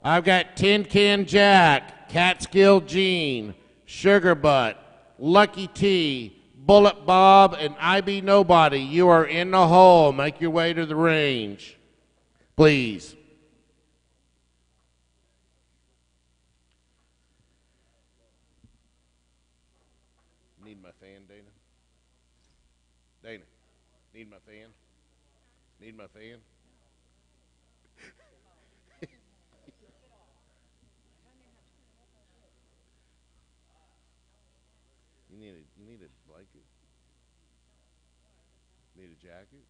I've got Tin Can Jack, Catskill Gene, Sugar Butt, Lucky T, Bullet Bob, and I Be Nobody. You are in the hole. Make your way to the range, please. Need my fan, Dana? Dana, need my fan? Need my fan? You need a blanket? Need a jacket?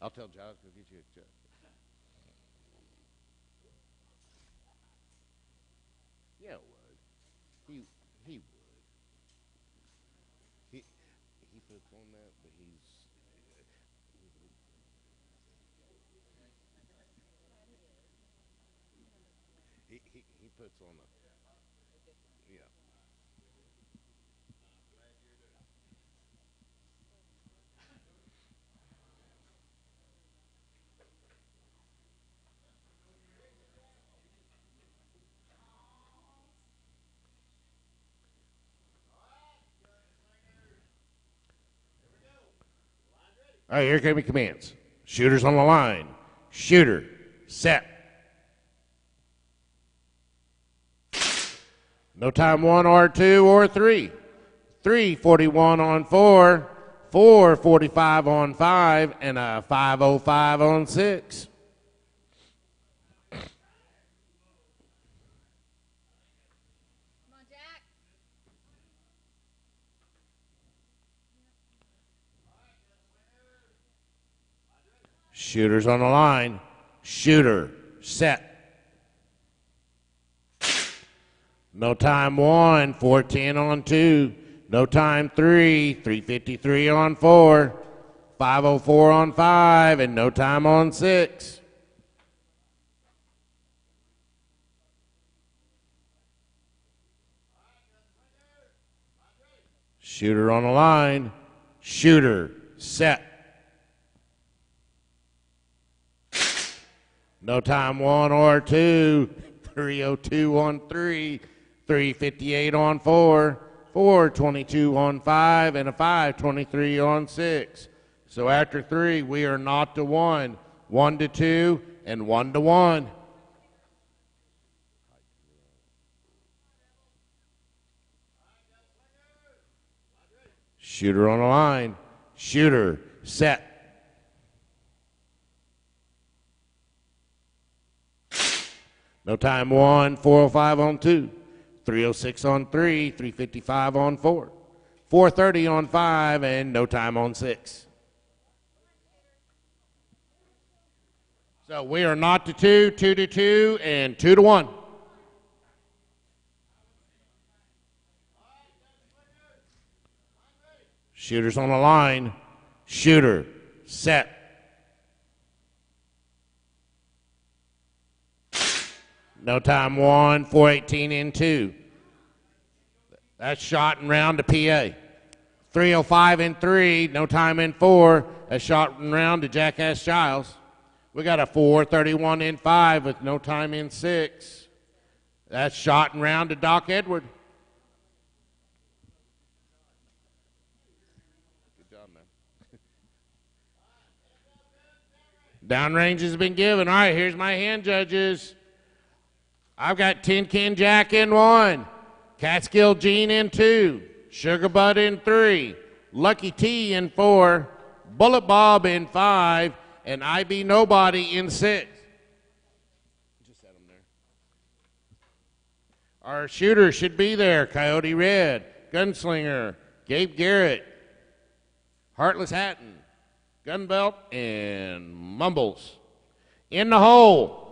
I'll tell Giles to get you a jacket. Yeah, it would. He would. He puts on that, but he puts on a yeah. All right, here come your commands. Shooters on the line. Shooter, set. No time 1 or 2 or 3. 3:41 on 4. 4:45 on 5, and a 5:05 on 6. Shooters on the line. Shooter, set. No time 1, 4:10 on 2. No time 3, 3:53 on 4. 5:04 on 5, and no time on 6. Shooter on the line. Shooter, set. No time 1 or 2. 3:02 on 3. 3:58 on 4. 4:22 on 5, and a 5:23 on 6. So after 3, we are 0-1, 1-2, and 1-1. Shooter on the line. Shooter, set. No time 1, 4:05 on 2. 3:06 on 3, 3:55 on 4. 4:30 on 5, and no time on 6. So we are 0-2, 2-2, and 2-1. Shooters on the line. Shooter, set. No time 1, 4:18 in 2. That's shot and round to PA. 3:05 in 3, no time in 4. That's shot and round to Jackass Giles. We got a 4:31 in 5 with no time in 6. That's shot and round to Doc Edward. Good job, man. Downrange has been given. All right, here's my hand judges. I've got Tin Can Jack in 1, Catskill Gene in 2, Sugar Butt in 3, Lucky T in 4, Bullet Bob in 5, and I Be Nobody in 6. Just set them there. Our shooters should be there. Coyote Red, Gunslinger, Gabe Garrett, Heartless Hatton, Gunbelt, and Mumbles. In the hole,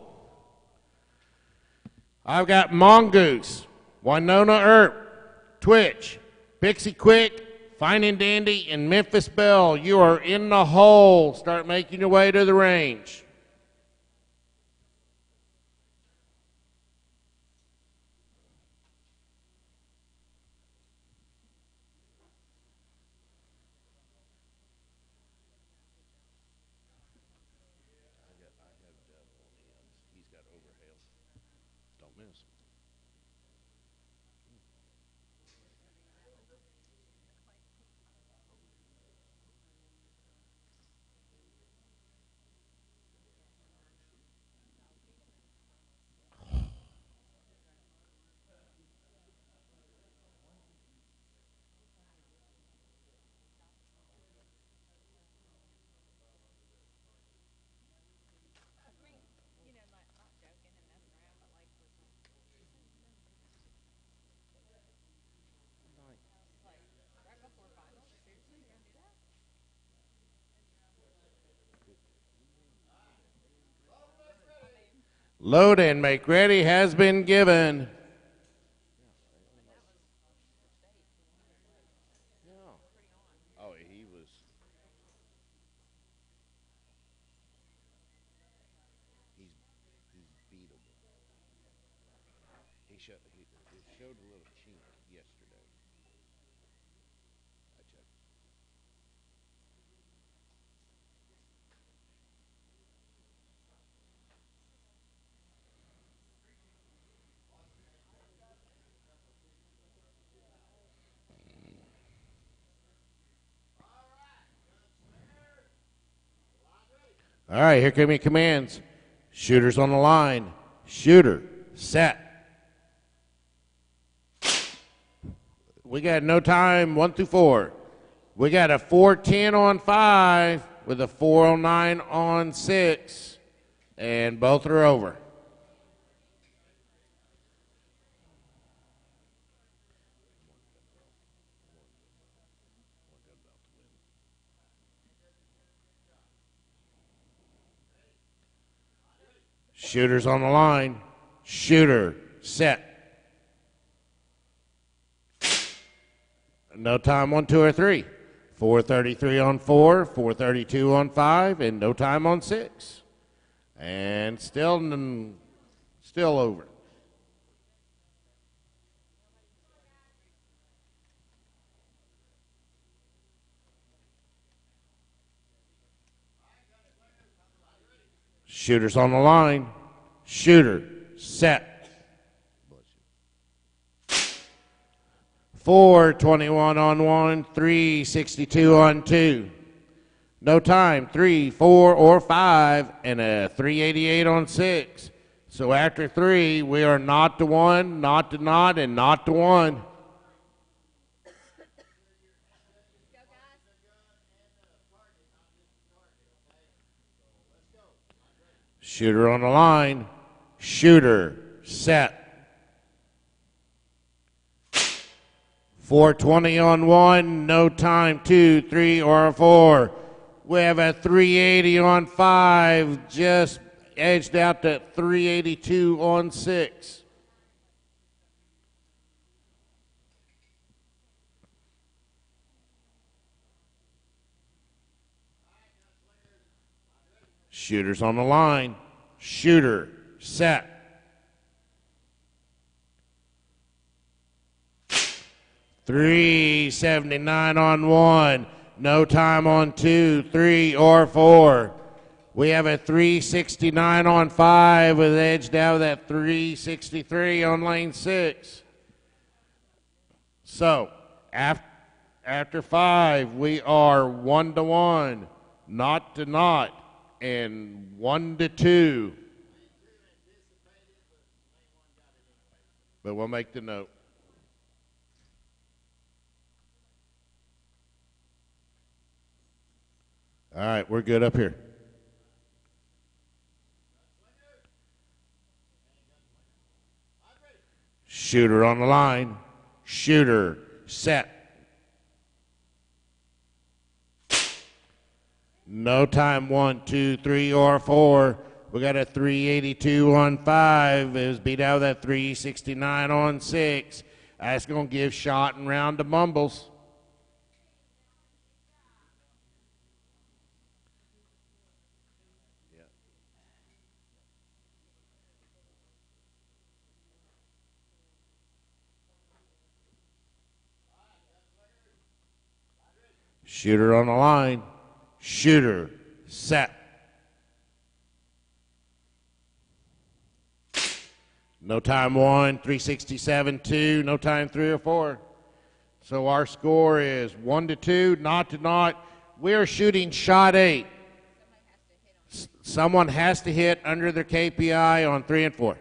I've got Mongoose, Winona Earp, Twitch, Pixie Quick, Fine and Dandy, and Memphis Belle. You are in the hole. Start making your way to the range. He's got overhaul. miss. Load and make ready has been given. Oh, he was. He's beatable. He showed a little chink yesterday. I checked. All right, here come your commands. Shooters on the line. Shooter, set. We got no time, 1 through 4. We got a 4:10 on 5 with a 4:09 on 6, and both are over. Shooters on the line. Shooter, set. No time on 2 or 3. 4:33 on 4, 4:32 on 5, and no time on 6. And still over. Shooters on the line. Shooter, set. 4:21 on 1, 3:62 on 2. No time, 3, 4, or 5, and a 3:88 on 6. So after 3, we are not to 1, not to not, and not to 1. Shooter on the line. Shooter, set. 4:20 on 1, no time, 2, 3, or 4. We have a 380 on 5, just edged out to 382 on 6. Shooters on the line. Shooter, set. 379 on 1, no time on 2, 3, or 4. We have a 369 on 5 with edged out at 363 on lane 6. So after 5, we are 1 to 1, not to not, and 1 to 2. But we'll make the note. All right, we're good up here. Shooter on the line. Shooter, set. No time, 1, 2, 3, or 4. We got a 382 on 5. It was beat out of that 369 on 6. That's going to give shot and round to Mumbles. Shooter on the line. Shooter, set. No time 1, 367-2, no time 3 or 4. So our score is 1-2, not to not. We're shooting shot 8. Someone has to hit under their KPI on 3 and 4.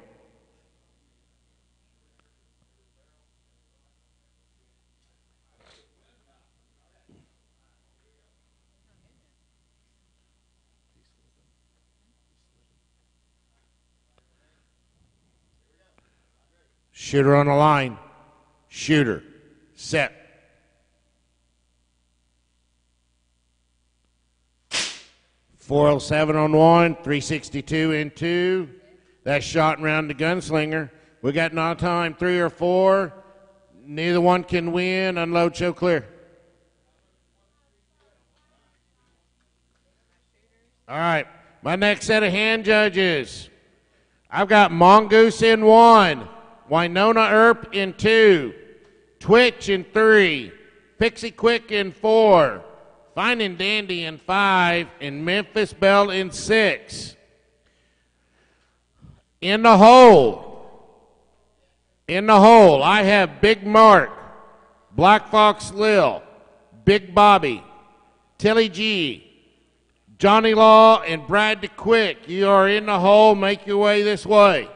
Shooter on the line. Shooter. Set. .407 on 1, 362 in 2. That's shot and round the gunslinger. We got no time 3 or 4. Neither one can win. Unload, show clear. All right, my next set of hand judges. I've got Mongoose in 1, Winona Earp in 2, Twitch in 3, Pixie Quick in 4, Finding Dandy in 5, and Memphis Belle in 6. In the hole, I have Big Mark, Black Fox Lil, Big Bobby, Tilly G, Johnny Law, and Brad DeQuick. You are in the hole. Make your way this way.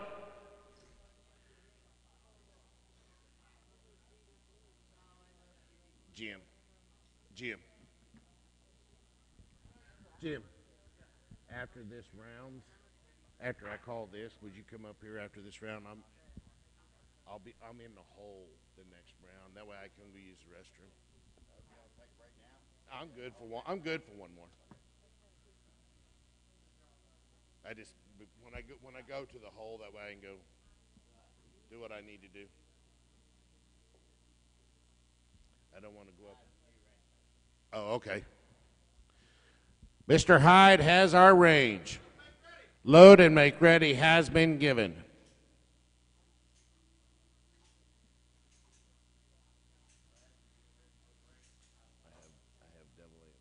Jim, after this round, after I call this, would you come up here after this round? I'm in the hole the next round. That way I can go use the restroom. I'm good for one. I'm good for one more. I just when I go to the hole, that way I can go do what I need to do. I don't want to go up. Oh, okay. Mr. Hyde has our range. Load and make ready has been given. I have double ends.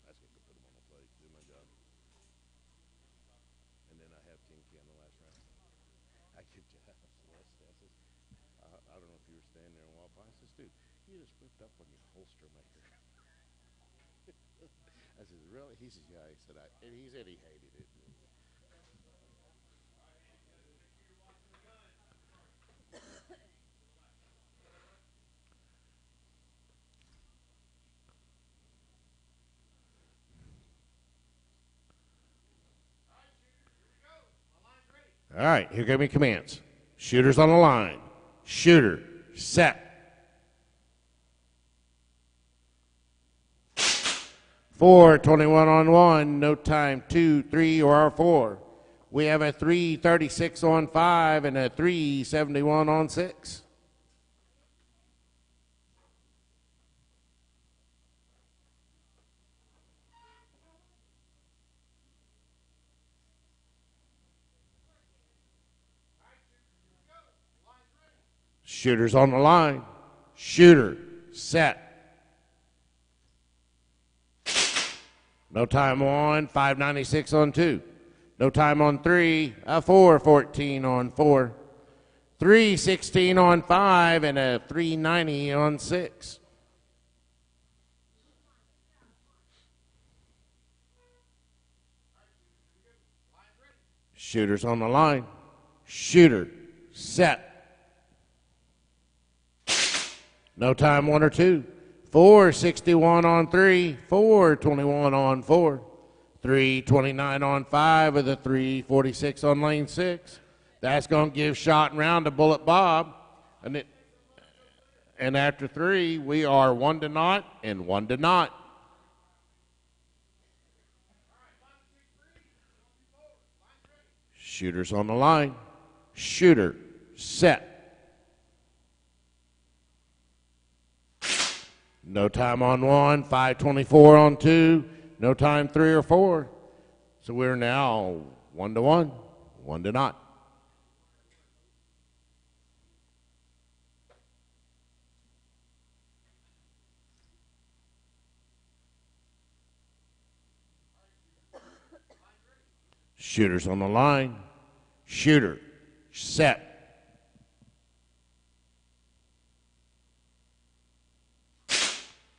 I just get to put them on the plate, do my job. And then I have 10 can the last round. I get to have Celeste. I don't know if you were standing there a while. I says, dude, you just whipped up on your holster maker. I said, really? He says, yeah. He said he hated it. All right, here come your commands. Shooters on the line. Shooter, set. 4:21 on 1, no time 2, 3, or 4. We have a 3:36 on 5 and a 3:71 on 6. Shooters on the line. Shooter, set. No time on 5:96 on 2. No time on 3, a 4:14 on 4. 3:16 on 5 and a 3:90 on 6. Shooters on the line. Shooter, set. No time 1 or 2. 4:61 on 3, 4:21 on 4, 3:29 on 5 with a 3:46 on lane 6. That's going to give shot and round to Bullet Bob. And after 3, we are 1-0 and 1-0. Shooters on the line. Shooter, set. No time on 1, 5:24 on 2, no time 3 or 4. So we're now 1-1, 1-0. Shooters on the line. Shooter, set.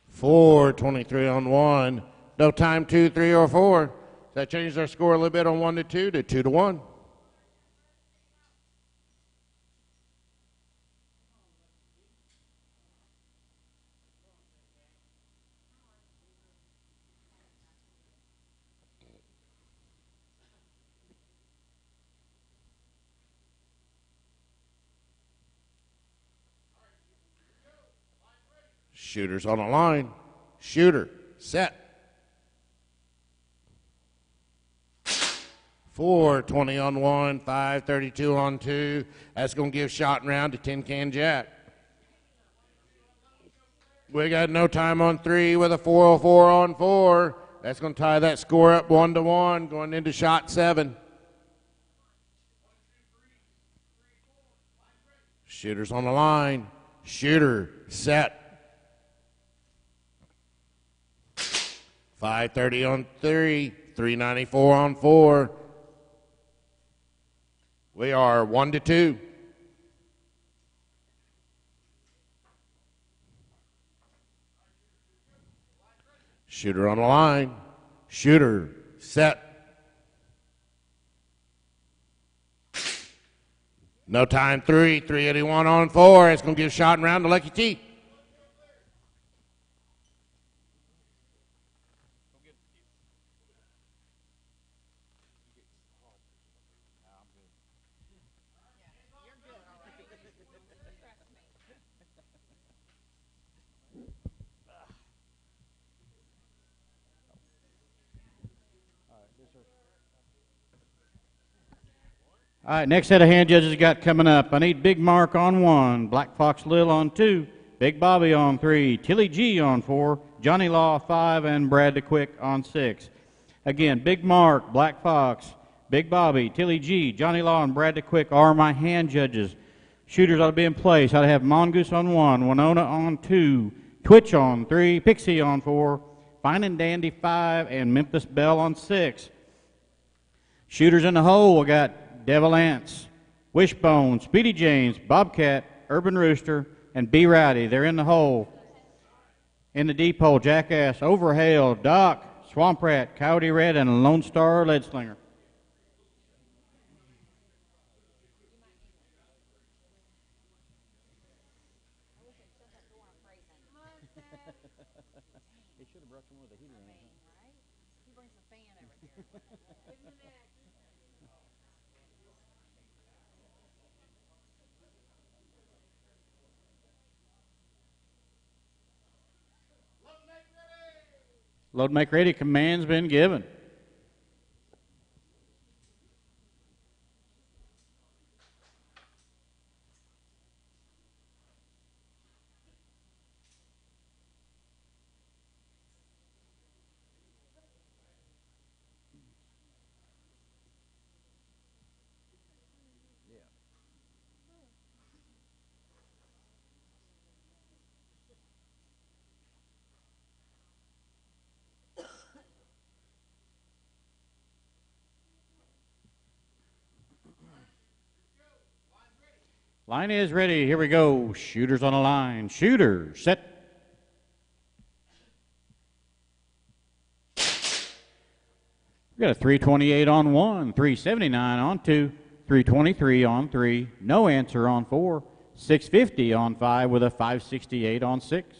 Four, 23 on one. No time, 2, 3, or 4. That changed our score a little bit on 1 to 2 to 2 to 1. Shooter's on the line. Shooter, set. 4, 20 on 1, 5, 32 on 2. That's going to give shot and round to Tin Can Jack. We got no time on 3 with a 404 on 4. That's going to tie that score up 1 to 1 going into shot 7. Shooter's on the line. Shooter, set. 530 on 3, 394 on 4. We are 1 to 2. Shooter on the line. Shooter, set. No time, 3, 381 on 4. It's going to give shot and round to Lucky T. All right, next set of hand judges got coming up. I need Big Mark on 1, Black Fox Lil on 2, Big Bobby on 3, Tilly G on 4, Johnny Law 5, and Brad the Quick on 6. Again, Big Mark, Black Fox, Big Bobby, Tilly G, Johnny Law, and Brad the Quick are my hand judges. Shooters ought to be in place. I'd have Mongoose on 1, Winona on 2, Twitch on 3, Pixie on 4, Fine and Dandy 5, and Memphis Belle on 6. Shooters in the hole, we got Devil Ants, Wishbone, Speedy James, Bobcat, Urban Rooster, and B Rowdy. They're in the hole. In the deep hole, Jackass, Overhail, Doc, Swamp Rat, Coyote Red, and Lone Star Lead Slinger. Load make ready, command's been given. Line is ready. Here we go. Shooters on the line. Shooter, set. We got a 328 on 1, 379 on 2, 323 on 3, no answer on 4, 650 on 5 with a 568 on 6.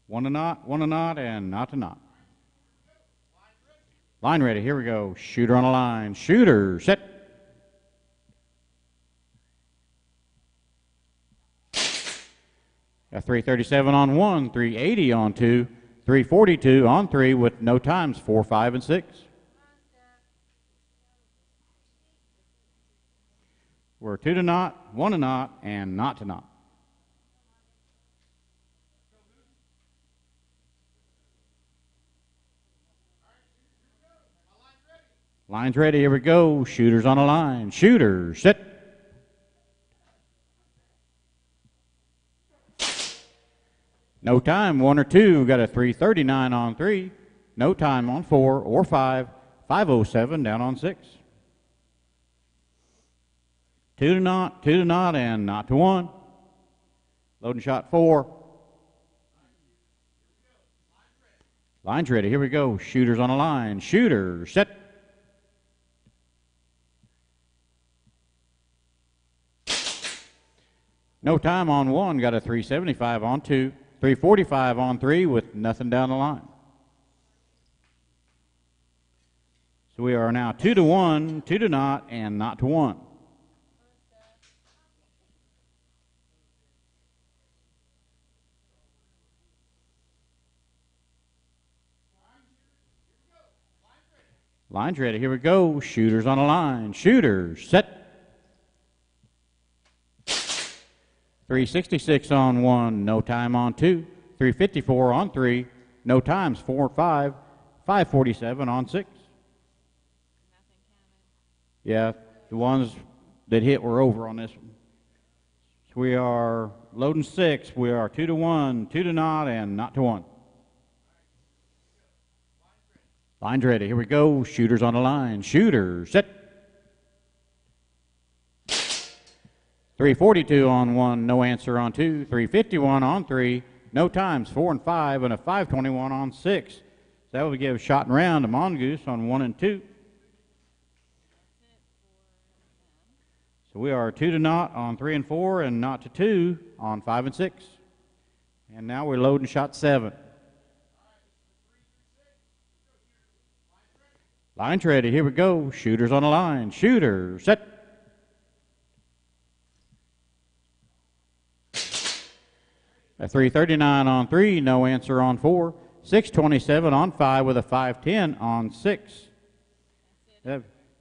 One to knot, and not to knot. Line ready, here we go. Shooter on the line. Shooter, set. A 337 on 1, 380 on 2, 342 on 3 with no times, 4, 5, and 6. We're 2 to knot, 1 to knot, and not to knot. Line's ready, here we go. Shooters on the line. Shooter, set. No time, 1 or 2. Got a 339 on 3, no time on 4 or 5, 5:07 down on 6. 2 to not, 2 to not, and not to 1. Loading shot 4. Line's ready. Here we go. Shooters on a line. Shooter, set. No time on 1. Got a 375 on 2. 345 on 3 with nothing down the line. So we are now 2 to 1, 2 to not, and not to 1. Line's ready. Here we go. Shooters on a line. Shooters, set. 366 on 1, no time on 2. 354 on 3, no times 4 and 5. 547 on 6. Yeah, the ones that hit were over on this one. So we are loading 6. We are 2 to 1, 2 to not, and not to 1. Line's ready. Here we go. Shooters on the line. Shooters, set. 342 on 1, no answer on 2. 351 on 3, no times 4 and 5, and a 521 on 6. So that would give shot and round to Mongoose on 1 and 2. So we are 2 to not on 3 and 4, and not to 2 on 5 and 6. And now we're loading shot 7. Line's ready. Here we go. Shooters on the line. Shooter, set. A 339 on 3, no answer on 4. 627 on 5 with a 510 on 6.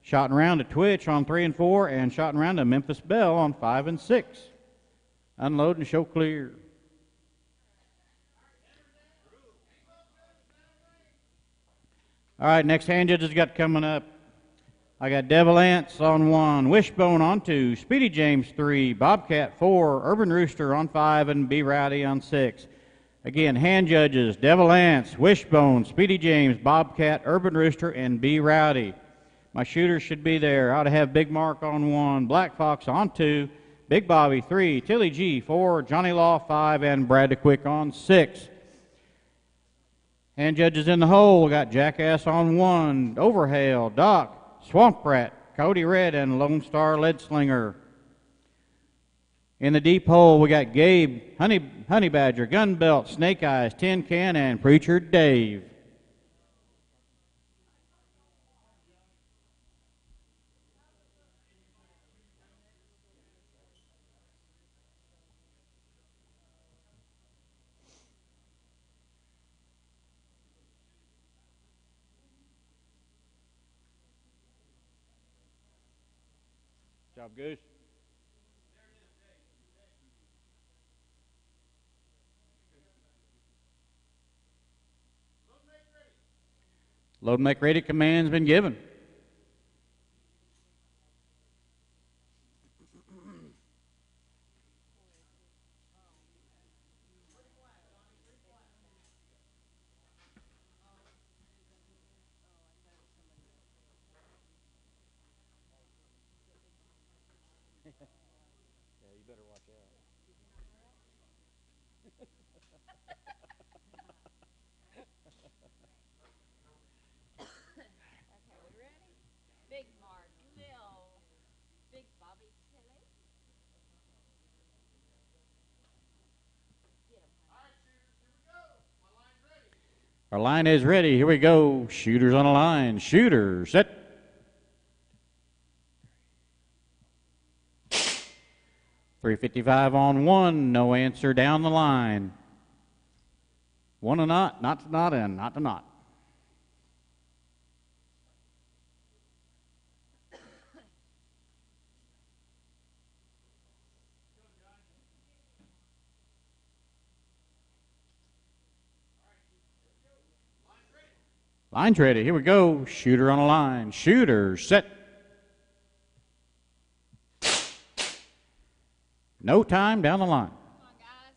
Shot and round to Twitch on 3 and 4, and shot and round to Memphis Bell on 5 and 6. Unload and show clear. All right, next hand judges got coming up. I got Devil Ants on 1, Wishbone on 2, Speedy James 3, Bobcat 4, Urban Rooster on 5, and Be Rowdy on 6. Again, hand judges, Devil Ants, Wishbone, Speedy James, Bobcat, Urban Rooster, and Be Rowdy. My shooters should be there. I ought to have Big Mark on 1, Black Fox on 2, Big Bobby 3, Tilly G 4, Johnny Law 5, and Brad the Quick on 6. Hand judges in the hole, we got Jackass on 1, Overhail, Doc, Swamp Rat, Cody Red, and Lone Star Lead Slinger. In the deep hole, we got Gabe, Honey Badger, Gun Belt, Snake Eyes, Tin Can, and Preacher Dave. Job, Goose. Load and make ready command's been given. Yeah, you better watch out. Okay, we ready? Big Mark, Lil, Big Bobby, Tilly. Get 'em, honey. Our line is ready. Here we go. Shooters on a line. Shooter, set. 355 on 1, no answer down the line. 1 to not to not, and not to not. Line's ready. Here we go. Shooter on a line. Shooter, set. No time down the line. Come on, guys.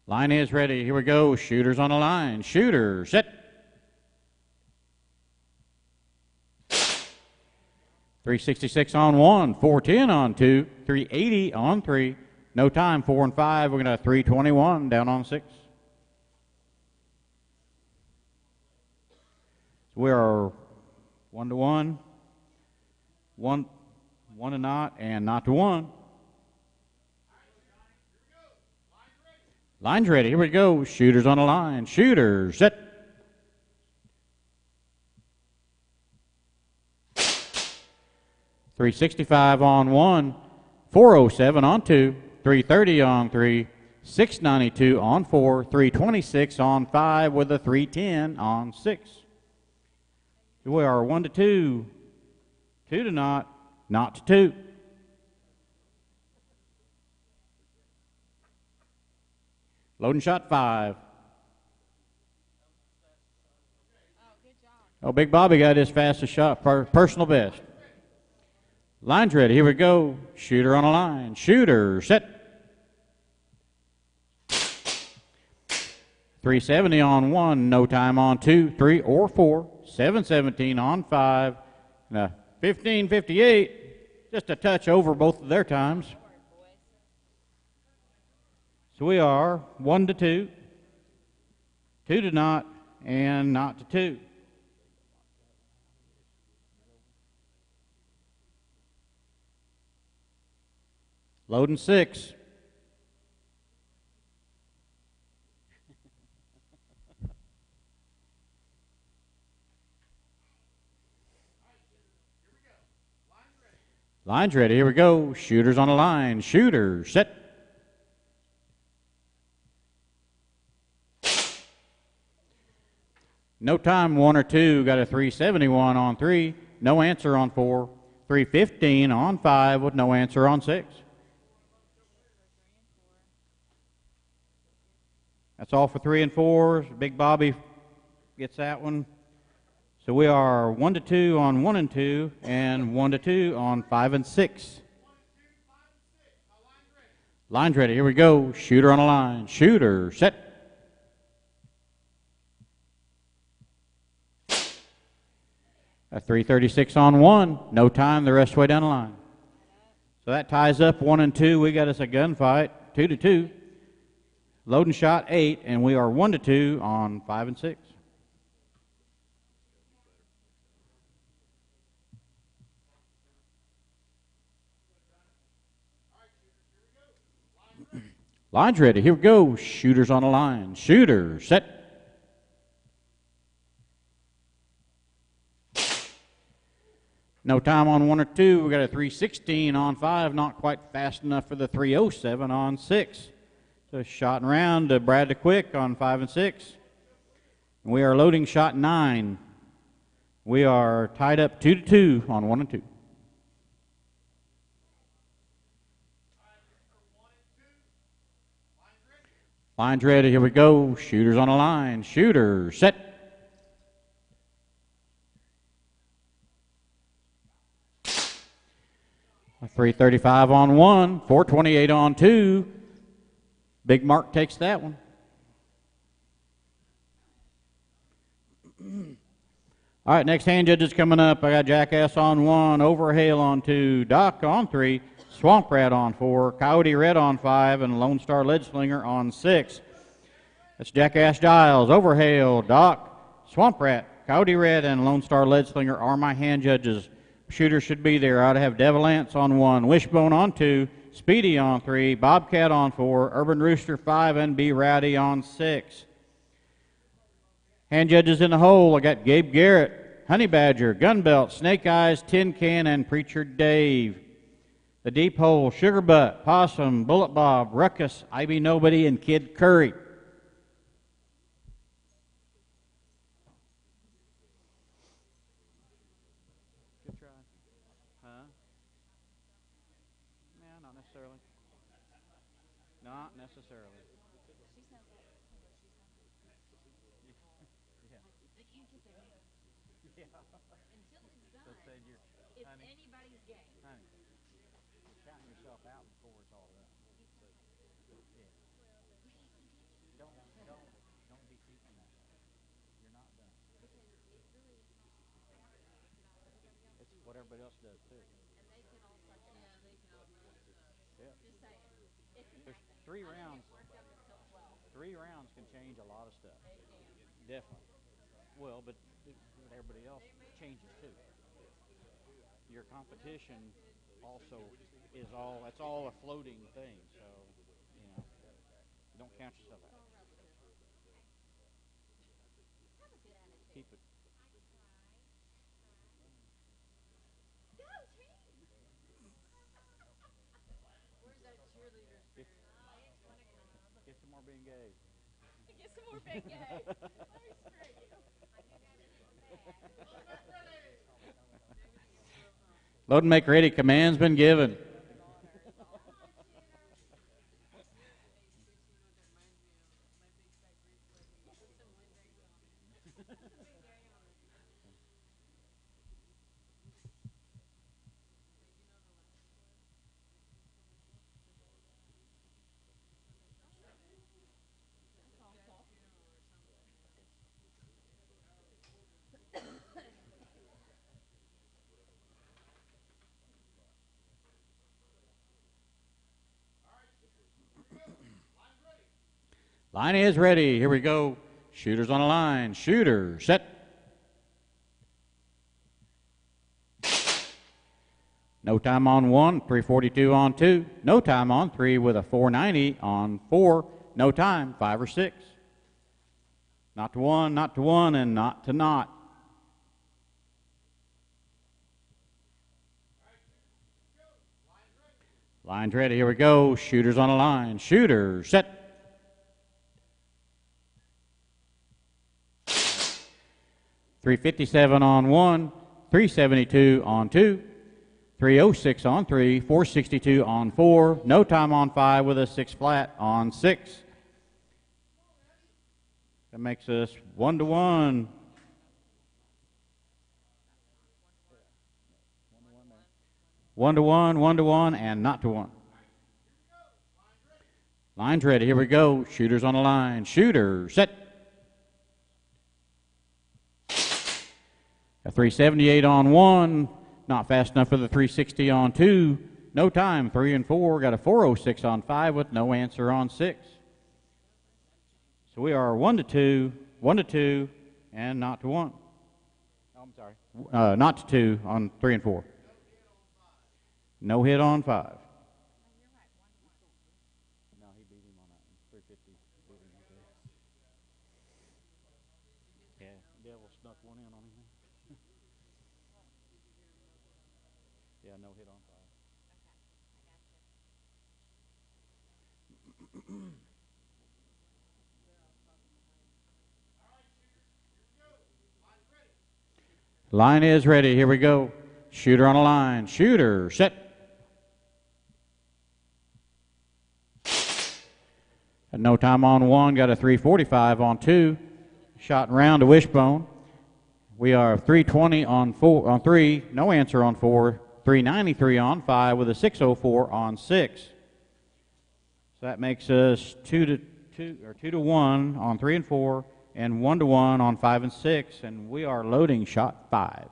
Line is ready. Here we go. Shooters on the line. Shooter, set. 366 on 1, 410 on 2, 380 on 3. No time, 4 and 5. We're going to have 321 down on 6. So we are 1 to 1, 1 to not, and not to 1. Line's ready. Here we go. Shooters on the line. Shooters, set. 365 on 1, 407 on 2, 330 on 3, 692 on 4, 326 on 5 with a 310 on 6. We are 1 to 2, 2 to not to 2. Loading shot 5. Oh, Big Bobby got his fastest shot, personal best. Line's ready. Here we go. Shooter on a line. Shooter, set. 370 on 1, no time on 2, 3 or 4, 717 on 5, 1558, just a touch over both of their times. So we are 1 to 2, 2 to not, and not to 2. Loading 6. Line's ready. Here we go. Shooters on the line. Shooter, set. No time, 1 or 2. Got a 371 on 3. No answer on 4. 315 on 5 with no answer on 6. That's all for 3 and 4. Big Bobby gets that one. So we are 1 to 2 on 1 and 2, and 1 to 2 on 5 and 6. Line's ready. Here we go. Shooter on a line. Shooter, set. A 336 on 1. No time the rest of the way down the line. So that ties up 1 and 2. We got us a gunfight. 2 to 2. Loading shot 8, and we are 1 to 2 on 5 and 6. Line's ready. Here we go. Shooters on the line. Shooter, set. No time on 1 or 2. We got a 316 on 5. Not quite fast enough for the 307 on 6. So shot and round to Brad the Quick on 5 and 6. And we are loading shot 9. We are tied up 2 to 2 on 1 and 2. Line's ready. Here we go. Shooters on the line. Shooter, set. A 335 on 1, 428 on 2. Big Mark takes that one. All right, next hand judges coming up. I got Jackass on 1, Overhail on 2, Doc on 3, Swamp Rat on 4, Coyote Red on 5, and Lone Star Leadslinger on 6. That's Jackass Giles, Overhail, Doc, Swamp Rat, Coyote Red, and Lone Star Leadslinger are my hand judges. Shooter should be there. I ought to have Devil Ants on 1, Wishbone on 2, Speedy on 3, Bobcat on 4, Urban Rooster 5, and B Rowdy on 6. Hand judges in the hole, I got Gabe Garrett, Honey Badger, Gunbelt, Snake Eyes, Tin Can, and Preacher Dave. The deep hole, Sugar Butt, Possum, Bullet Bob, Ruckus, Ivy Nobody, and Kid Curry. Good try. Huh? No, not necessarily. Not necessarily. Counting yourself out before it's all done. everybody else does too. And they can all suck it up. Yeah. Just saying. It can There's happen. 3 I didn't rounds. get worked up until 12. 3 rounds can change a lot of stuff. They can. Definitely. Well, but everybody else changes too. Your competition also is all, that's all a floating thing. So, you know, you don't count yourself out. Have a good attitude. Keep it. Go team! Where's that cheerleader Get, spirit? get some more being gay. Get some more big gay. Let me spray you. Load and make ready. Command's been given. Line is ready. Here we go. Shooters on the line. Shooter, set. No time on 1, 342 on 2. No time on 3 with a 490 on 4. No time, 5 or 6. Not to 1, not to 1, and not to not. Line's ready. Here we go. Shooters on the line. Shooter, set. .357 on 1, 372 on 2, 306 on 3, 462 on 4, no time on 5 with a 6 flat on 6. That makes us 1 to 1. 1 to 1, 1 to 1, and not to 1. Line's ready. Here we go. Shooters on the line. Shooter, set. A 378 on 1, not fast enough for the 360 on 2. No time, 3 and 4. Got a 406 on 5 with no answer on 6. So we are 1 to 2, 1 to 2, and not to 1. Oh, I'm sorry. Not to 2 on 3 and 4. No hit on 5. No, he beat him on that one. 350. Yeah, Devil snuck one in on him. Yeah, no hit on 5. Line is ready. Here we go. Shooter on the line. Shooter, set. And no time on 1. Got a 345 on 2. Shot and round to wishbone. We are 320 on 4 on 3. No answer on 4. 393 on 5 with a 604 on 6. So that makes us 2 to 1 on 3 and 4, and 1 to 1 on 5 and 6, and we are loading shot 5.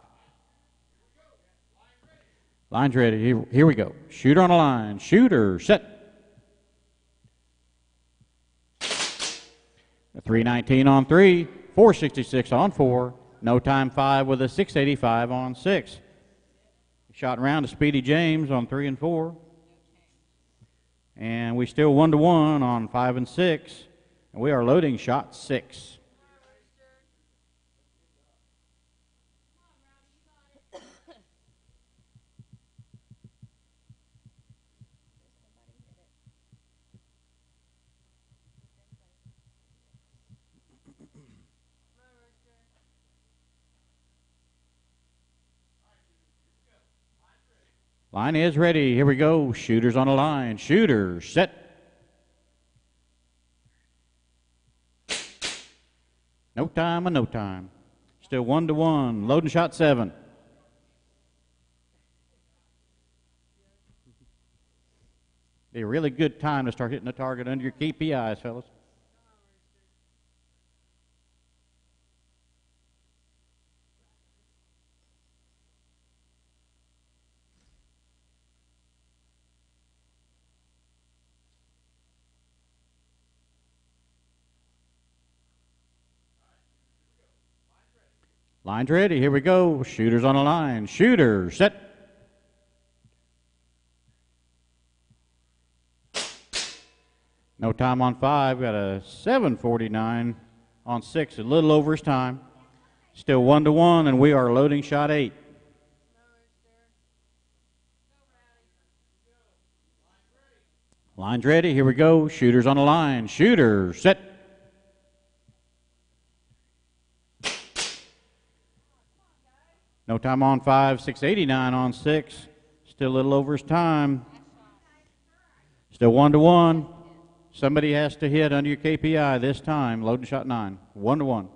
Line's ready. Here we go. Shooter on the line. Shooter, set. A 319 on 3, 466 on 4. No time 5 with a 685 on 6. Shot around to Speedy James on 3 and 4. And we still 1 to 1 on 5 and 6. And we are loading shot 6. Line is ready. Here we go. Shooters on the line. Shooter, set. No time and no time. Still 1 to 1. Loading shot 7. Be a really good time to start hitting the target under your KPIs, fellas. Line's ready. Here we go. Shooters on the line. Shooter, set. No time on 5. Got a 7:49 on 6. A little over his time. Still 1-1, and we are loading shot 8. Line's ready. Here we go. Shooters on the line. Shooter, set. No time on 5. 6:89 on 6. Still a little over his time. Still 1-1. Somebody has to hit under your KPI this time. Loading shot 9. 1-1.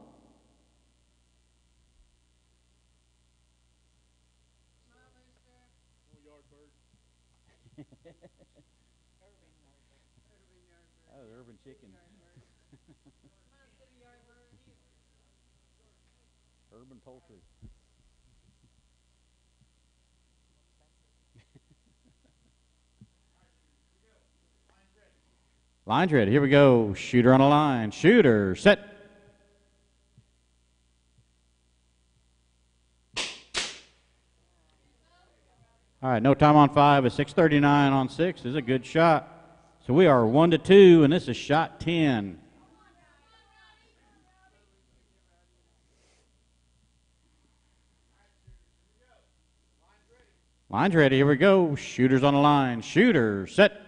That was urban chicken. Urban poultry. Line's ready. Here we go. Shooter on the line. Shooter, set. All right, no time on 5. A 6:39 on 6 is a good shot. So we are 1-2, and this is shot 10. Line's ready. Here we go. Shooters on the line. Shooter, set.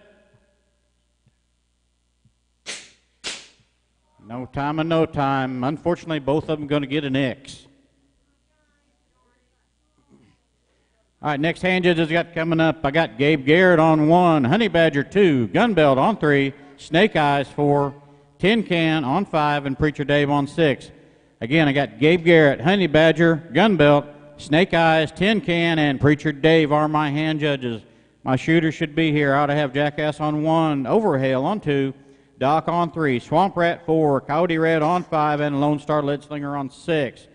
No time and no time. Unfortunately, both of them going to get an X. All right, next hand judges got coming up. I got Gabe Garrett on 1, Honey Badger 2, Gunbelt on 3, Snake Eyes 4, Tin Can on 5, and Preacher Dave on 6. Again, I got Gabe Garrett, Honey Badger, Gunbelt, Snake Eyes, Tin Can, and Preacher Dave are my hand judges. My shooters should be here. I ought to have Jackass on 1, Overhail on 2, Doc on 3, Swamp Rat 4, Coyote Red on 5, and Lone Star Lead Slinger on 6.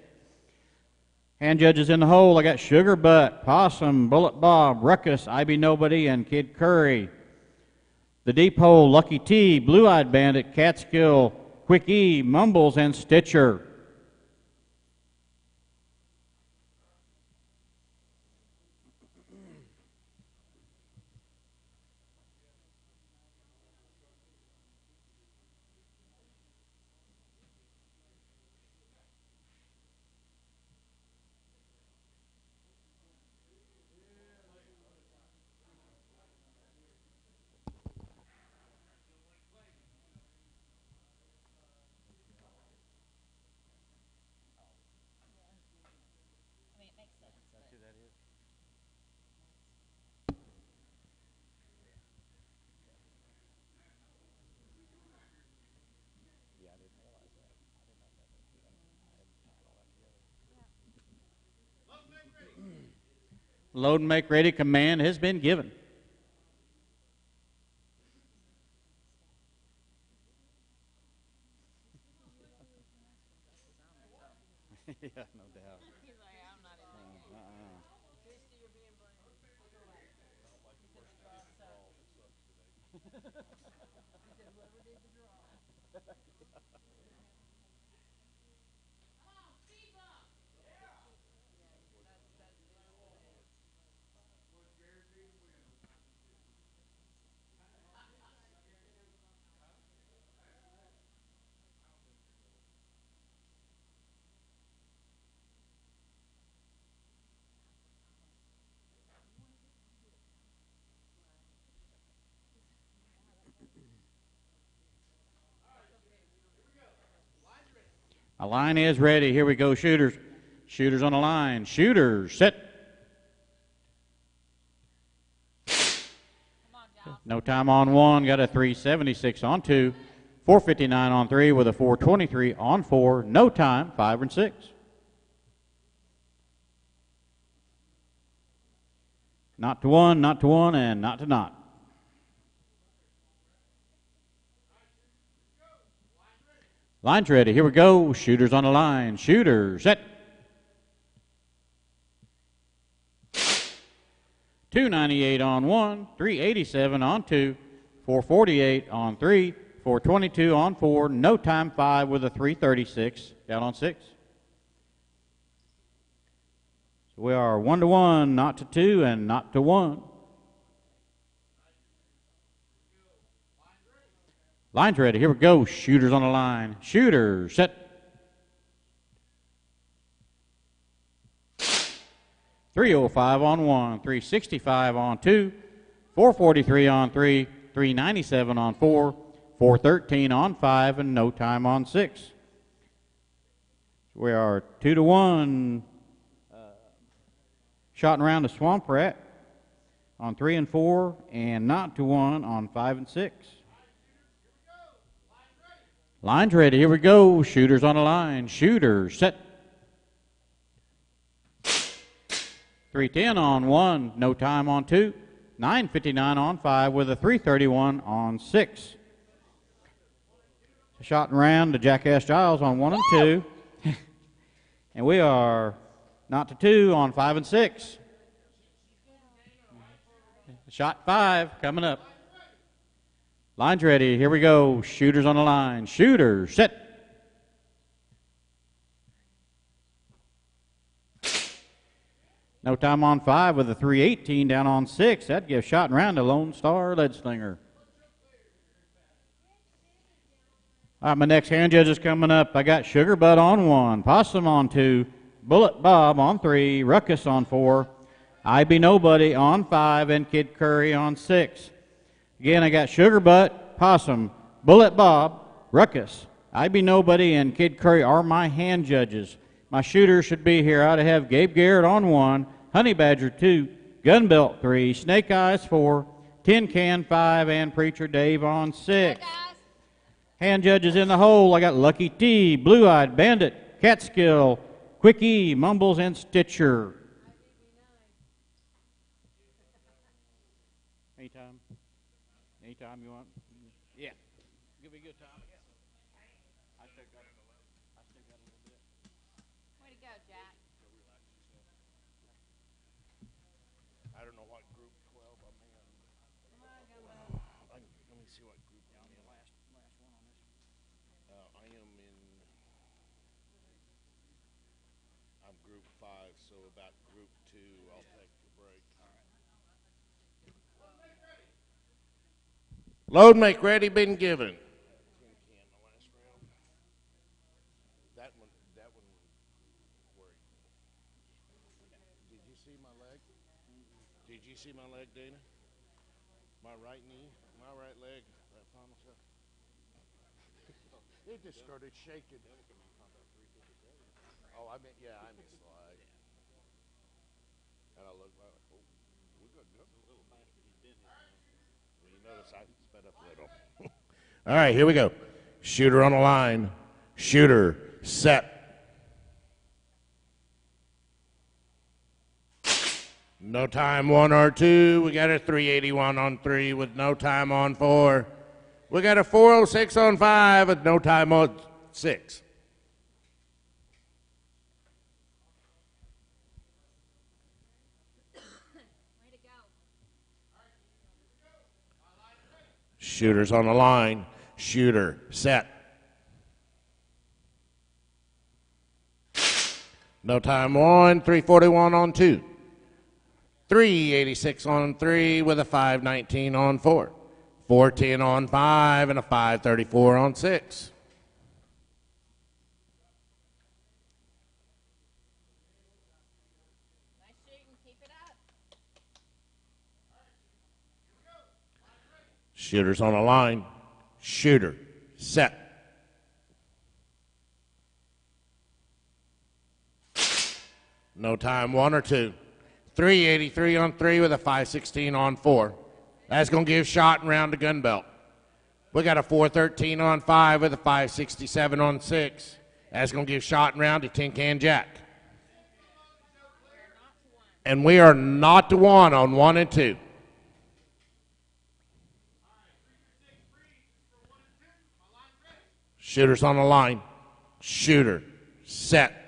Hand judges in the hole, I got Sugar Butt, Possum, Bullet Bob, Ruckus, I Be Nobody, and Kid Curry. The deep hole, Lucky T, Blue-Eyed Bandit, Catskill, Quick E, Mumbles, and Stitcher. Load and make ready command has been given. Yeah, no doubt. He's like, I'm not in there. Christy, you're being blamed. He said, whoever did the draw. A line is ready. Here we go, shooters. Shooters on the line. Shooters, set. No time on 1. Got a 376 on 2. 459 on 3 with a 423 on 4. No time, 5 and 6. Not to 1, not to 1, and not to not. Line's ready. Here we go. Shooters on the line. Shooters, set. 298 on 1, 387 on 2, 448 on 3, 422 on 4, no time 5 with a 336, down on 6. So we are 1-1, not to 2, and not to 1. Line's ready. Here we go. Shooters on the line. Shooter, set. 305 on 1, 365 on 2, 443 on 3, 397 on 4, 413 on 5, and no time on 6. We are 2-1. Shot and round to Swamp Rat on 3 and 4, and not to 1 on 5 and 6. Line's ready. Here we go. Shooters on the line. Shooter, set. 310 on 1, no time on 2, 959 on 5 with a 331 on 6. Shot and round to Jackass Giles on 1 and 2. And we are not to 2 on 5 and 6. Shot 5 coming up. Line's ready. Here we go. Shooters on the line. Shooter, set. No time on 5 with a 318 down on 6. That gives shot and round to Lone Star Lead Slinger. All right, my next hand judge is coming up. I got Sugar Bud on 1, Possum on 2, Bullet Bob on 3, Ruckus on 4, I Be Nobody on 5, and Kid Curry on 6. Again, I got Sugar Butt, Possum, Bullet Bob, Ruckus, I Be Nobody, and Kid Curry are my hand judges. My shooters should be here. I ought to have Gabe Garrett on 1, Honey Badger 2, Gunbelt 3, Snake Eyes 4, Tin Can 5, and Preacher Dave on 6. Hand judges in the hole. I got Lucky T, Blue Eyed Bandit, Catskill, Quickie, Mumbles, and Stitcher. Anytime you want. Yeah. Give me a good time. I still got a little bit. Way to go, Jack. I don't know what group 12 I'm in. Come on, Gumbo. Let me see what group I'm in. Last one on this. I am in. I'm group 5, so about group 2, I'll take the break. All right. Load make ready been given. Tin can the last round. That one worried me. Did you see my leg? Did you see my leg, Dana? My right knee, my right leg, that final shot. It just started shaking. Oh, I meant slide. And I looked like, oh, we got good. You notice I sped up a little. All right, here we go. Shooter on the line. Shooter, set. No time 1 or 2. We got a 381 on 3 with no time on 4. We got a 406 on 5 with no time on 6. Way to go. Shooters on the line. Shooter, set. No time 1, 341 on 2. 386 on 3 with a 519 on 4. 410 on 5 and a 534 on 6. Nice shooting. Keep it up. Shooters on the line. Shooter, set. No time 1 or 2. 383 on 3 with a 516 on 4. That's going to give shot and round to Gunbelt. We got a 413 on 5 with a 567 on 6. That's going to give shot and round to Tin Can Jack. And we are not to 1 on 1 and 2. Shooters on the line. Shooter, set.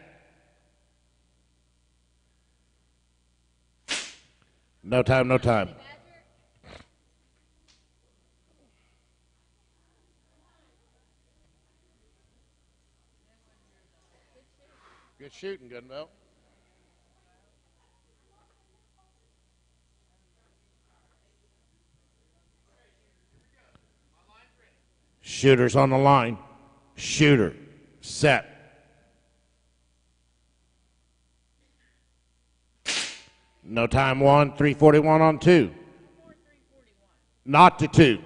No time, no time. Good shooting, Gunbelt. Shooters on the line. Shooter. Set. No time 1, 341 on 2. Not to 2.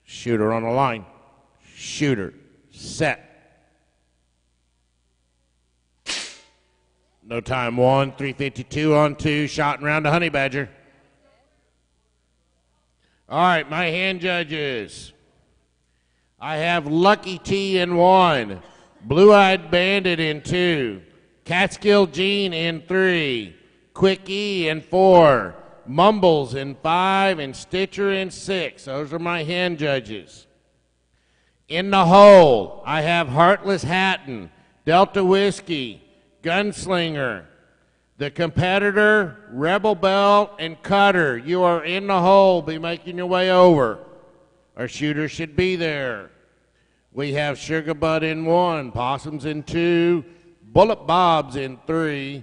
Shooter on the line. Shooter. Set. No time 1, 352 on 2. Shot and round to Honey Badger. All right, my hand judges. I have Lucky T in 1. Blue-Eyed Bandit in 2. Catskill Gene in 3. Quick E in 4. Mumbles in 5. And Stitcher in 6. Those are my hand judges. In the hole, I have Heartless Hatton, Delta Whiskey, Gunslinger, the competitor, Rebel Belt, and Cutter. You are in the hole. Be making your way over. Our shooter should be there. We have Sugar Bud in 1, Possums in 2, Bullet Bobs in 3,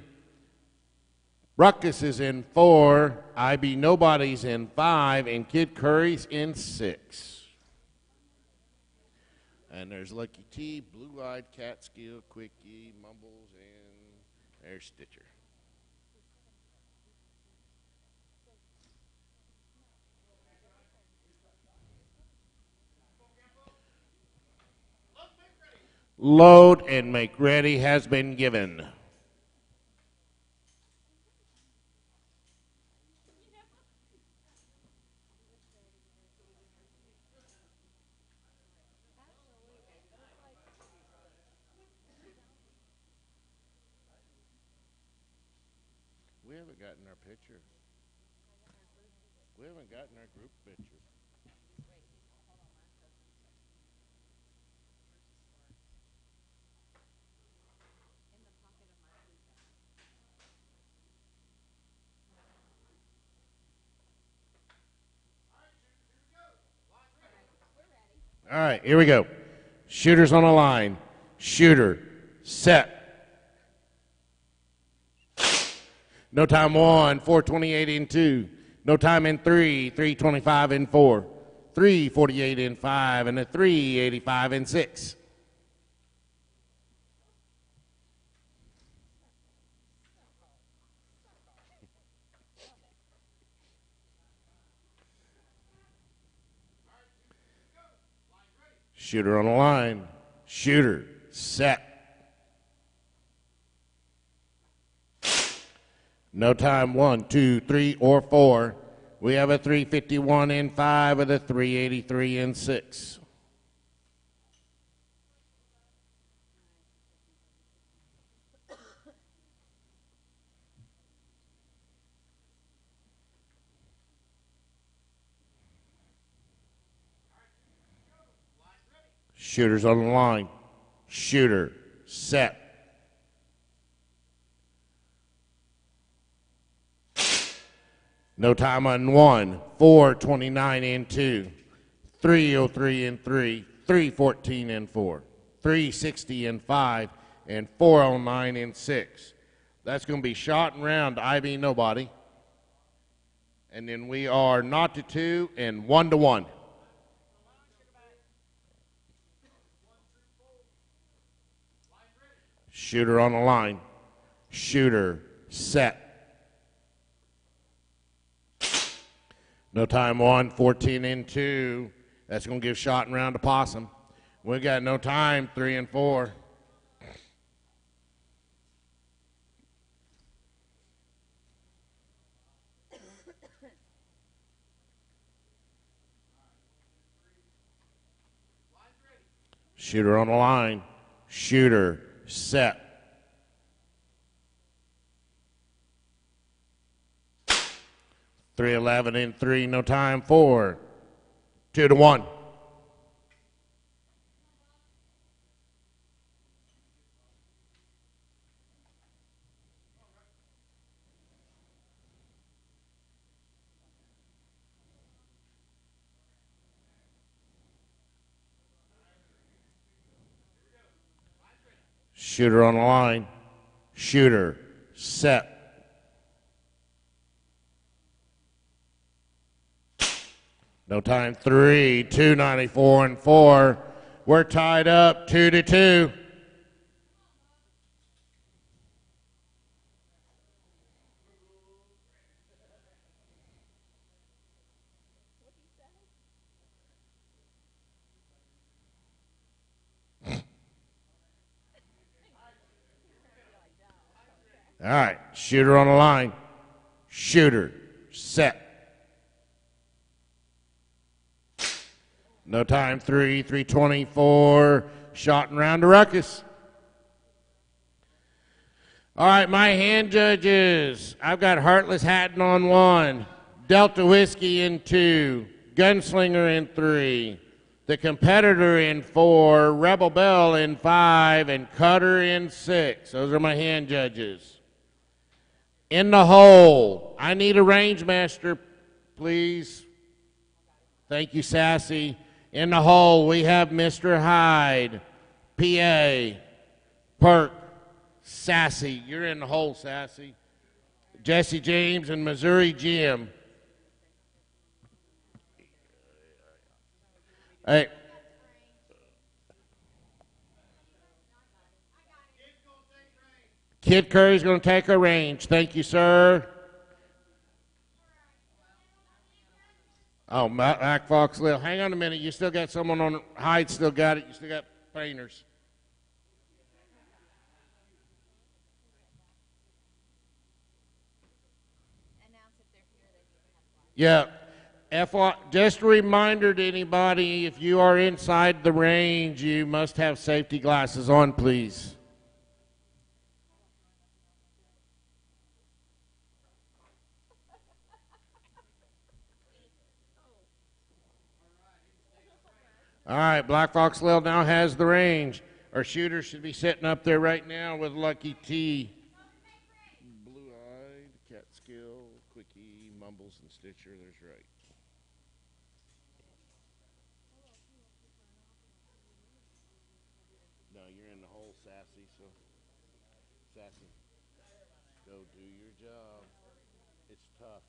Ruckus is in 4, IB Nobody's in 5, and Kid Curry's in 6. And there's Lucky T, Blue-Eyed, Catskill, Quickie, Mumbles, and there's Stitcher. Load and make ready has been given. We haven't gotten our picture. We haven't gotten our group picture. All right, here we go. Shooters on the line. Shooter, set. No time 1, 428 in 2. No time in 3, 325 in 4. 348 in 5, and a 385 in 6. Shooter on the line. Shooter, set. No time 1, 2, 3, or 4. We have a 351 in 5 with a 383 in 6. Shooters on the line. Shooter, set. No time on 1, 429 in 2, 303 in 3, 314 in 4, 360 in 5, and 409 in 6. That's going to be shot and round to IB Nobody. And then we are not to 2 and 1 to 1. Shooter on the line. Shooter, set. No time 1, 14 in 2. That's going to give shot and round to Possum. We got no time, 3 and 4. Shooter on the line. Shooter, set. .311 in 3, no time 4. 2 to 1. Shooter on the line. Shooter, set. No time, 3, 294 and 4. We're tied up 2-2. All right, shooter on the line. Shooter, set. No time, 3, 324. Shot and round to ruckus. All right, my hand judges. I've got Heartless Hatton on 1, Delta Whiskey in 2, Gunslinger in 3, The Competitor in 4, Rebel Bell in 5, and Cutter in 6. Those are my hand judges. In the hole, I need a range master, please. Thank you, Sassy. In the hole, we have Mr. Hyde, PA, Perk, Sassy. You're in the hole, Sassy. Jesse James and Missouri Jim. Hey. Kid Curry's going to take a range. Thank you, sir. Oh, Mac Fox Lil. Hang on a minute. You still got someone on Hyde. Still got it. You still got painters. Yeah. Just a reminder to anybody, if you are inside the range, you must have safety glasses on, please. All right, Black Fox Lil now has the range. Our shooter should be sitting up there right now with Lucky T. Blue-eyed, Catskill, Quickie, Mumbles, and Stitcher. There's right. No, you're in the hole, Sassy, so Sassy, go do your job. It's tough.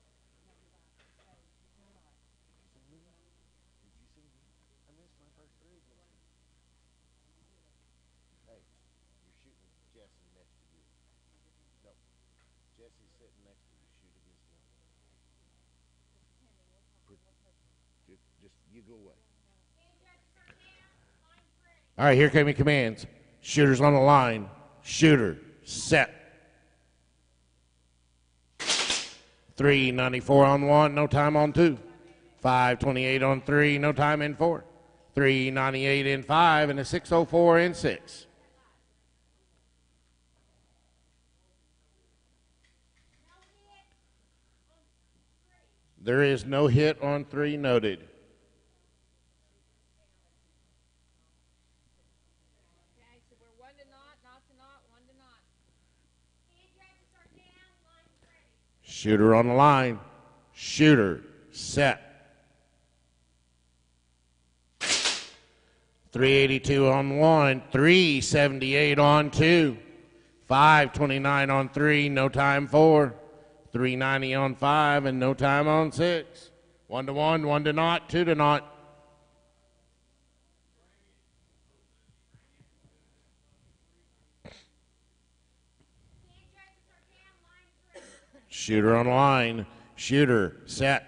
Hey, you're shooting Jesse next to you. No, Jesse's sitting next to you. Shoot against him. Just you go away. All right, here come your commands. Shooter's on the line. Shooter, set. 394 on 1, no time on 2. 528 on 3, no time in 4. 398 in 5, and a 604 in 6. There is no hit on 3 noted. Okay, so we're 1 to not to not, 1 to not. Shooter on the line. Shooter, set. 382 on 1, 378 on 2, 529 on 3, no time 4, 390 on 5, and no time on 6. 1 to 1, 1 to not, 2 to not. Shooter on the line. Shooter, set.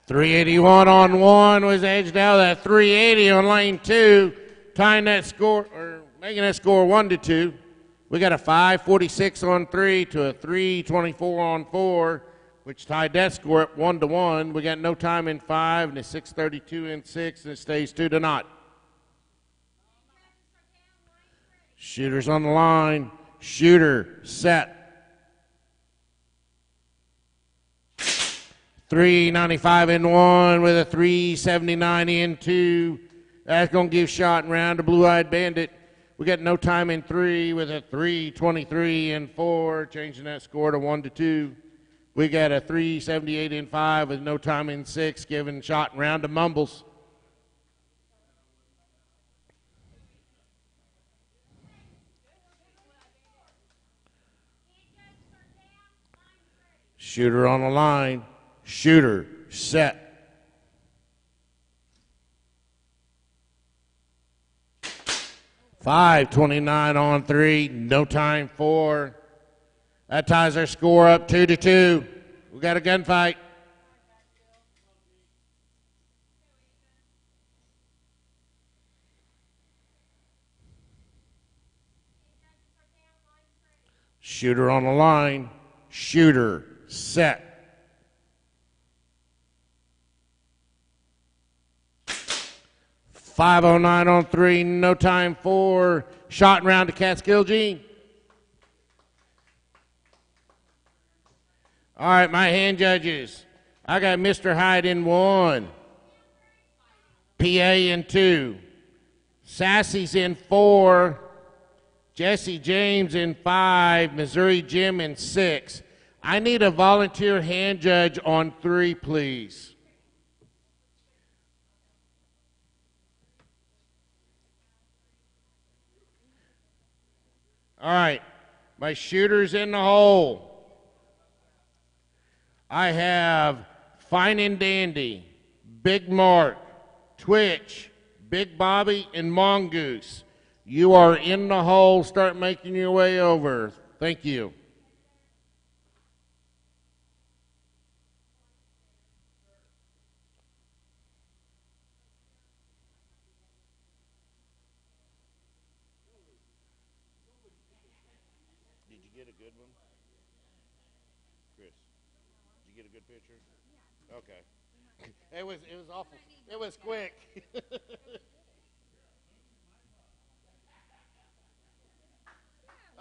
381 on 1 was edged out. That 380 on lane 2, tying that score, or making that score 1 to 2. We got a 546 on 3 to a 324 on 4, which tied that score up 1 to 1. We got no time in 5 and a 632 in 6, and it stays 2 to not. Shooter's on the line. Shooter, set. 395 in 1 with a 379 in 2. That's going to give shot and round to Blue-Eyed Bandit. We got no time in 3 with a 323 in 4, changing that score to 1 to 2. We got a 378 in 5 with no time in 6, giving shot and round to Mumbles. Shooter on the line. Shooter, set. $5.29 on 3, no time 4. That ties our score up 2-2. We got a gunfight. Shooter on the line. Shooter, set. $5.09 on 3, no time 4. Shot and round to Catskill Gene. All right, my hand judges. I got Mr. Hyde in 1. PA in 2. Sassy's in 4. Jesse James in 5. Missouri Jim in 6. I need a volunteer hand judge on 3, please. All right, my shooters in the hole. I have Fine and Dandy, Big Mark, Twitch, Big Bobby, and Mongoose. You are in the hole. Start making your way over. Thank you. Did you get a good one? Chris, did you get a good picture? Okay. It was awful. It was quick.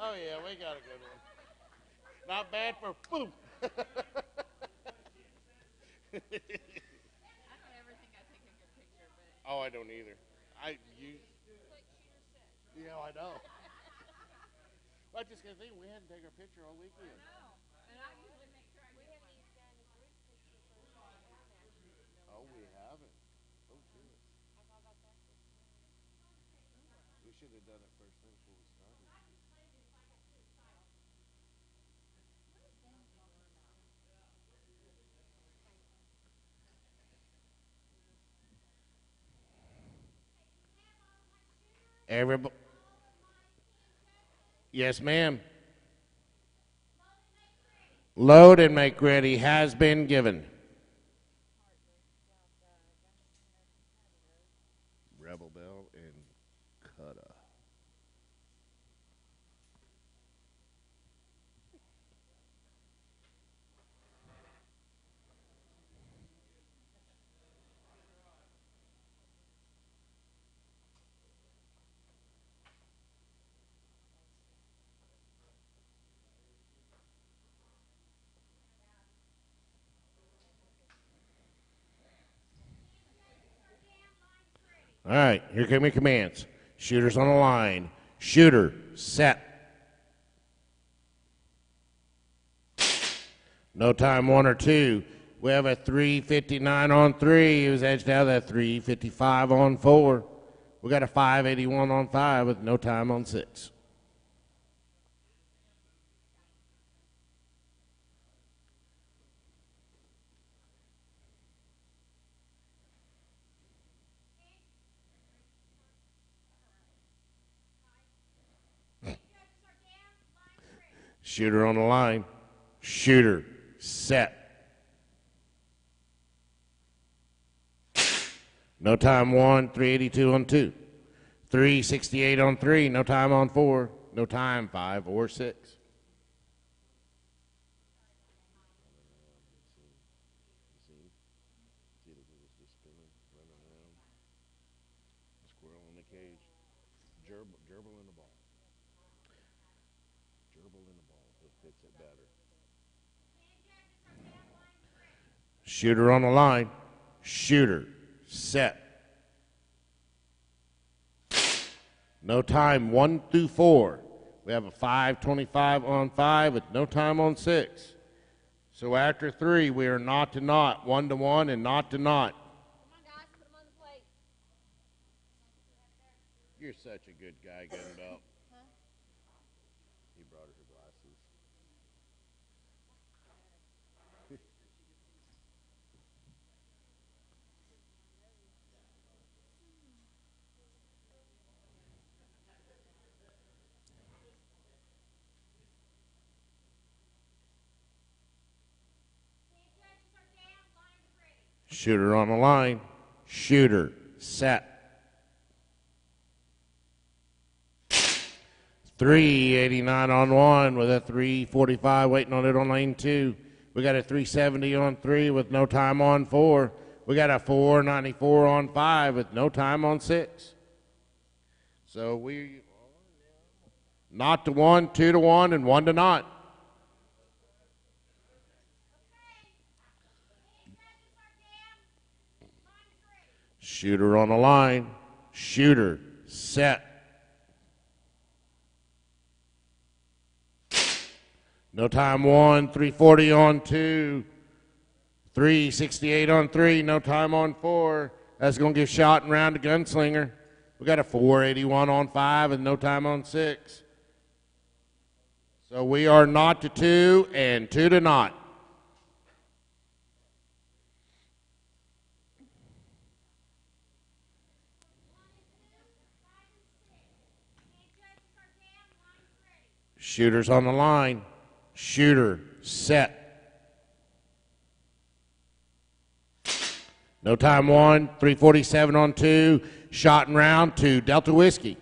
Oh yeah, we got a good one. Not bad for boom. I don't ever think I take a good picture, but Oh, I don't either. Yeah, I know. I just gonna think we hadn't taken a picture all weekend. and I usually make sure I get one. Oh, we haven't. Oh, shit. We should have done it first thing before we started. Everybody. Yes, ma'am. Load and make ready has been given. Rebel Bell and Cutta. All right, here come your commands. Shooters on the line. Shooter, set. No time 1 or 2. We have a 3:59 on 3. It was edged out at 3:55 on 4. We got a 5:81 on 5 with no time on 6. Shooter on the line. Shooter, set. No time 1, 3:82 on 2. 3:68 on 3, no time on 4. No time 5 or 6. Squirrel in the cage. Gerbil in the ball. Gerbil in the ball. It fits it better. Shooter on the line. Shooter, set. No time 1 through 4. We have a 5:25 on 5 with no time on 6. So after 3, we are knot to knot, 1 to 1, and knot to knot. Come on, guys, put them on the plate. You're such a good guy, Gun Belt. He brought her glasses. Shooter on the line. Shooter, set. 389 on one with a 345 waiting on it on lane 2. We got a 370 on 3 with no time on 4. We got a 494 on 5 with no time on 6. So we not to 1, 2 to 1, and 1 to not. Shooter on the line. Shooter, set. No time 1, 340 on 2, 368 on 3, no time on 4. That's going to give shot and round to Gunslinger. We got a 481 on 5 and no time on 6. So we are not to 2 and 2 to not. Shooters on the line. Shooter, set. No time 1, 347 on 2, shot and round to Delta Whiskey.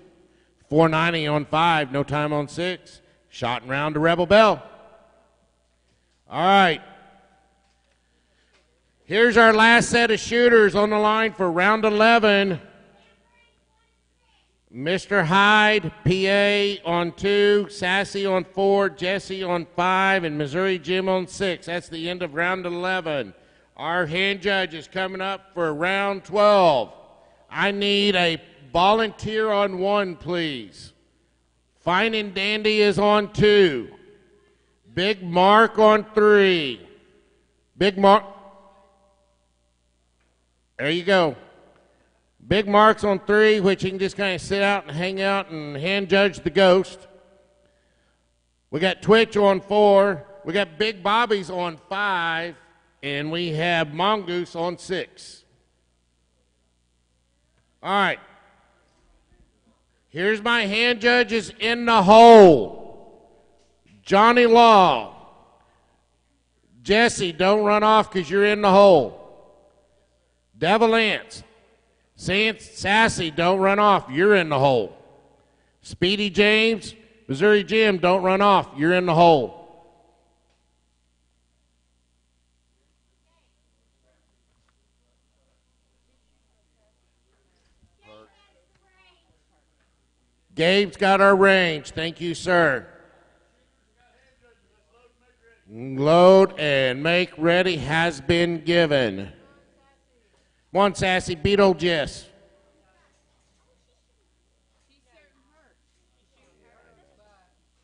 490 on 5, no time on 6, shot and round to Rebel Bell. All right. Here's our last set of shooters on the line for round 11. Mr. Hyde, PA on 2, Sassy on 4, Jesse on 5, and Missouri Jim on 6. That's the end of round 11. Our hand judge is coming up for round 12. I need a volunteer on 1, please. Fine and Dandy is on 2. Big Mark on 3. Big Mark. There you go. Big Mark's on 3, which he can just kind of sit out and hang out and hand judge the ghost. We got Twitch on 4. We got Big Bobby's on 5. And we have Mongoose on 6. All right. Here's my hand judges in the hole. Johnny Law. Jesse, don't run off because you're in the hole. Devil Lance. Sassy, don't run off. You're in the hole. Speedy James, Missouri Jim, don't run off. You're in the hole. Gabe's got our range. Thank you, sir. Load and make ready has been given. Come on, Sassy, beat old Jess.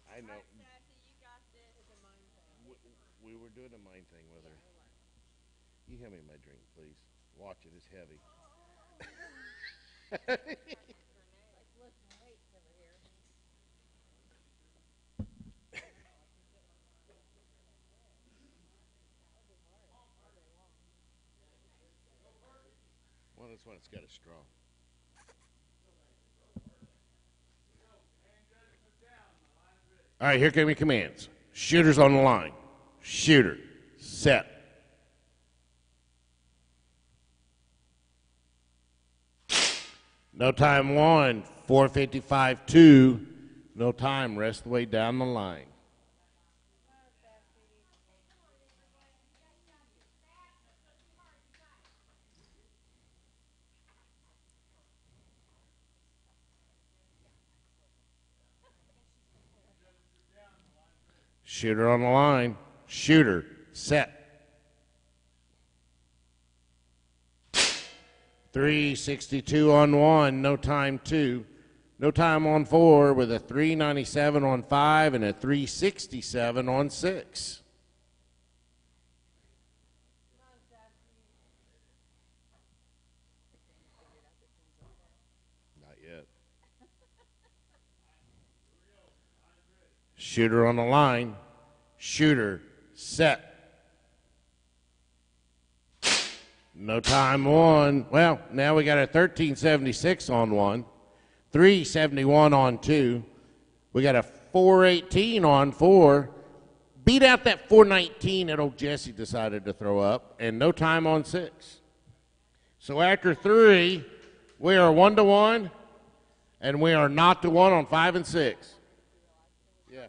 I know. We were doing a mind thing with her. You hand me my drink, please. Watch it, it's heavy. Well, this one, it's got a straw. All right, here come your commands. Shooters on the line. Shooter, set. No time 1, 455 2. No time, rest the way down the line. Shooter on the line. Shooter, set. 362 on 1, no time 2. No time on 4 with a 397 on 5 and a 367 on 6. Not yet. Shooter on the line. Shooter, set. No time 1. Well, now we got a 1376 on 1, 371 on 2. We got a 418 on 4. Beat out that 419 that old Jesse decided to throw up, and no time on 6. So after 3, we are 1-1, and we are not to 1 on 5 and 6. Yeah.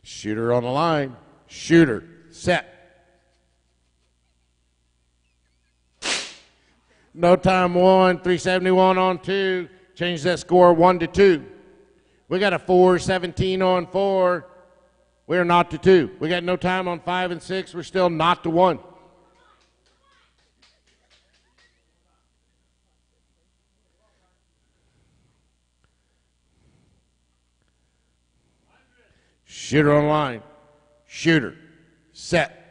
Shooter on the line. Shooter. Set. No time 1, 371 on 2. Change that score 1-2. We got a 4-17 on 4. We're not to 2. We got no time on 5 and 6. We're still not to 1. Shooter on line. Shooter. Set.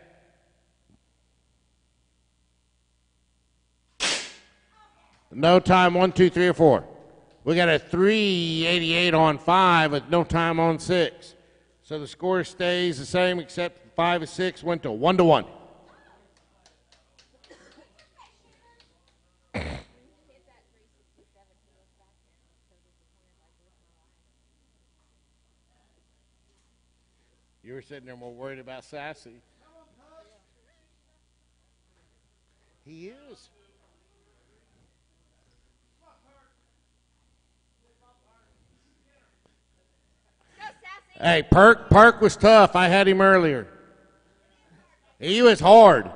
No time 1, 2, 3, or 4. We got a 388 on 5 with no time on 6. So the score stays the same except 5 and 6 went to 1-1. You were sitting there more worried about Sassy. He is. Hey, Perk was tough. I had him earlier. He was hard.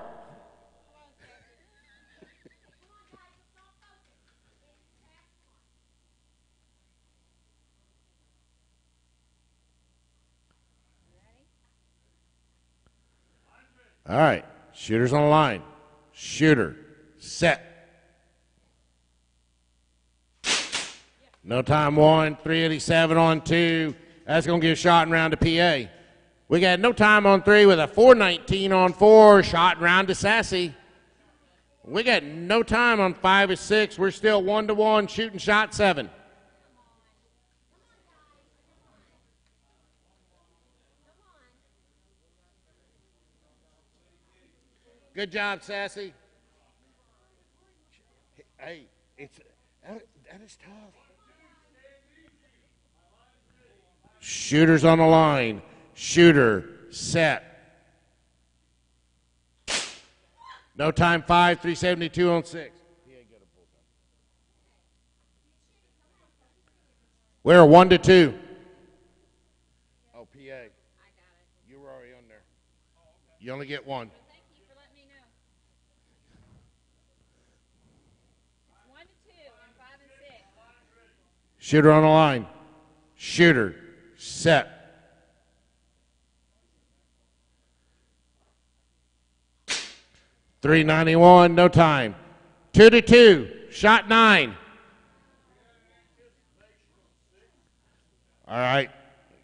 All right, shooter's on the line. Shooter, set. No time 1, 387 on 2. That's going to get a shot and round to PA. We got no time on 3 with a 419 on 4. Shot and round to Sassy. We got no time on 5 or 6. We're still 1-1, shooting shot 7. Good job, Sassy. Hey, that is tough. Shooter's on the line. Shooter, set. No time 5, 372 on 6. We're 1-2. Oh, PA. You were already on there. You only get 1. Thank you for letting me know. 1-2 on 5 and 6. Shooter on the line. Shooter, set. .391, no time. 2-2, shot 9. All right,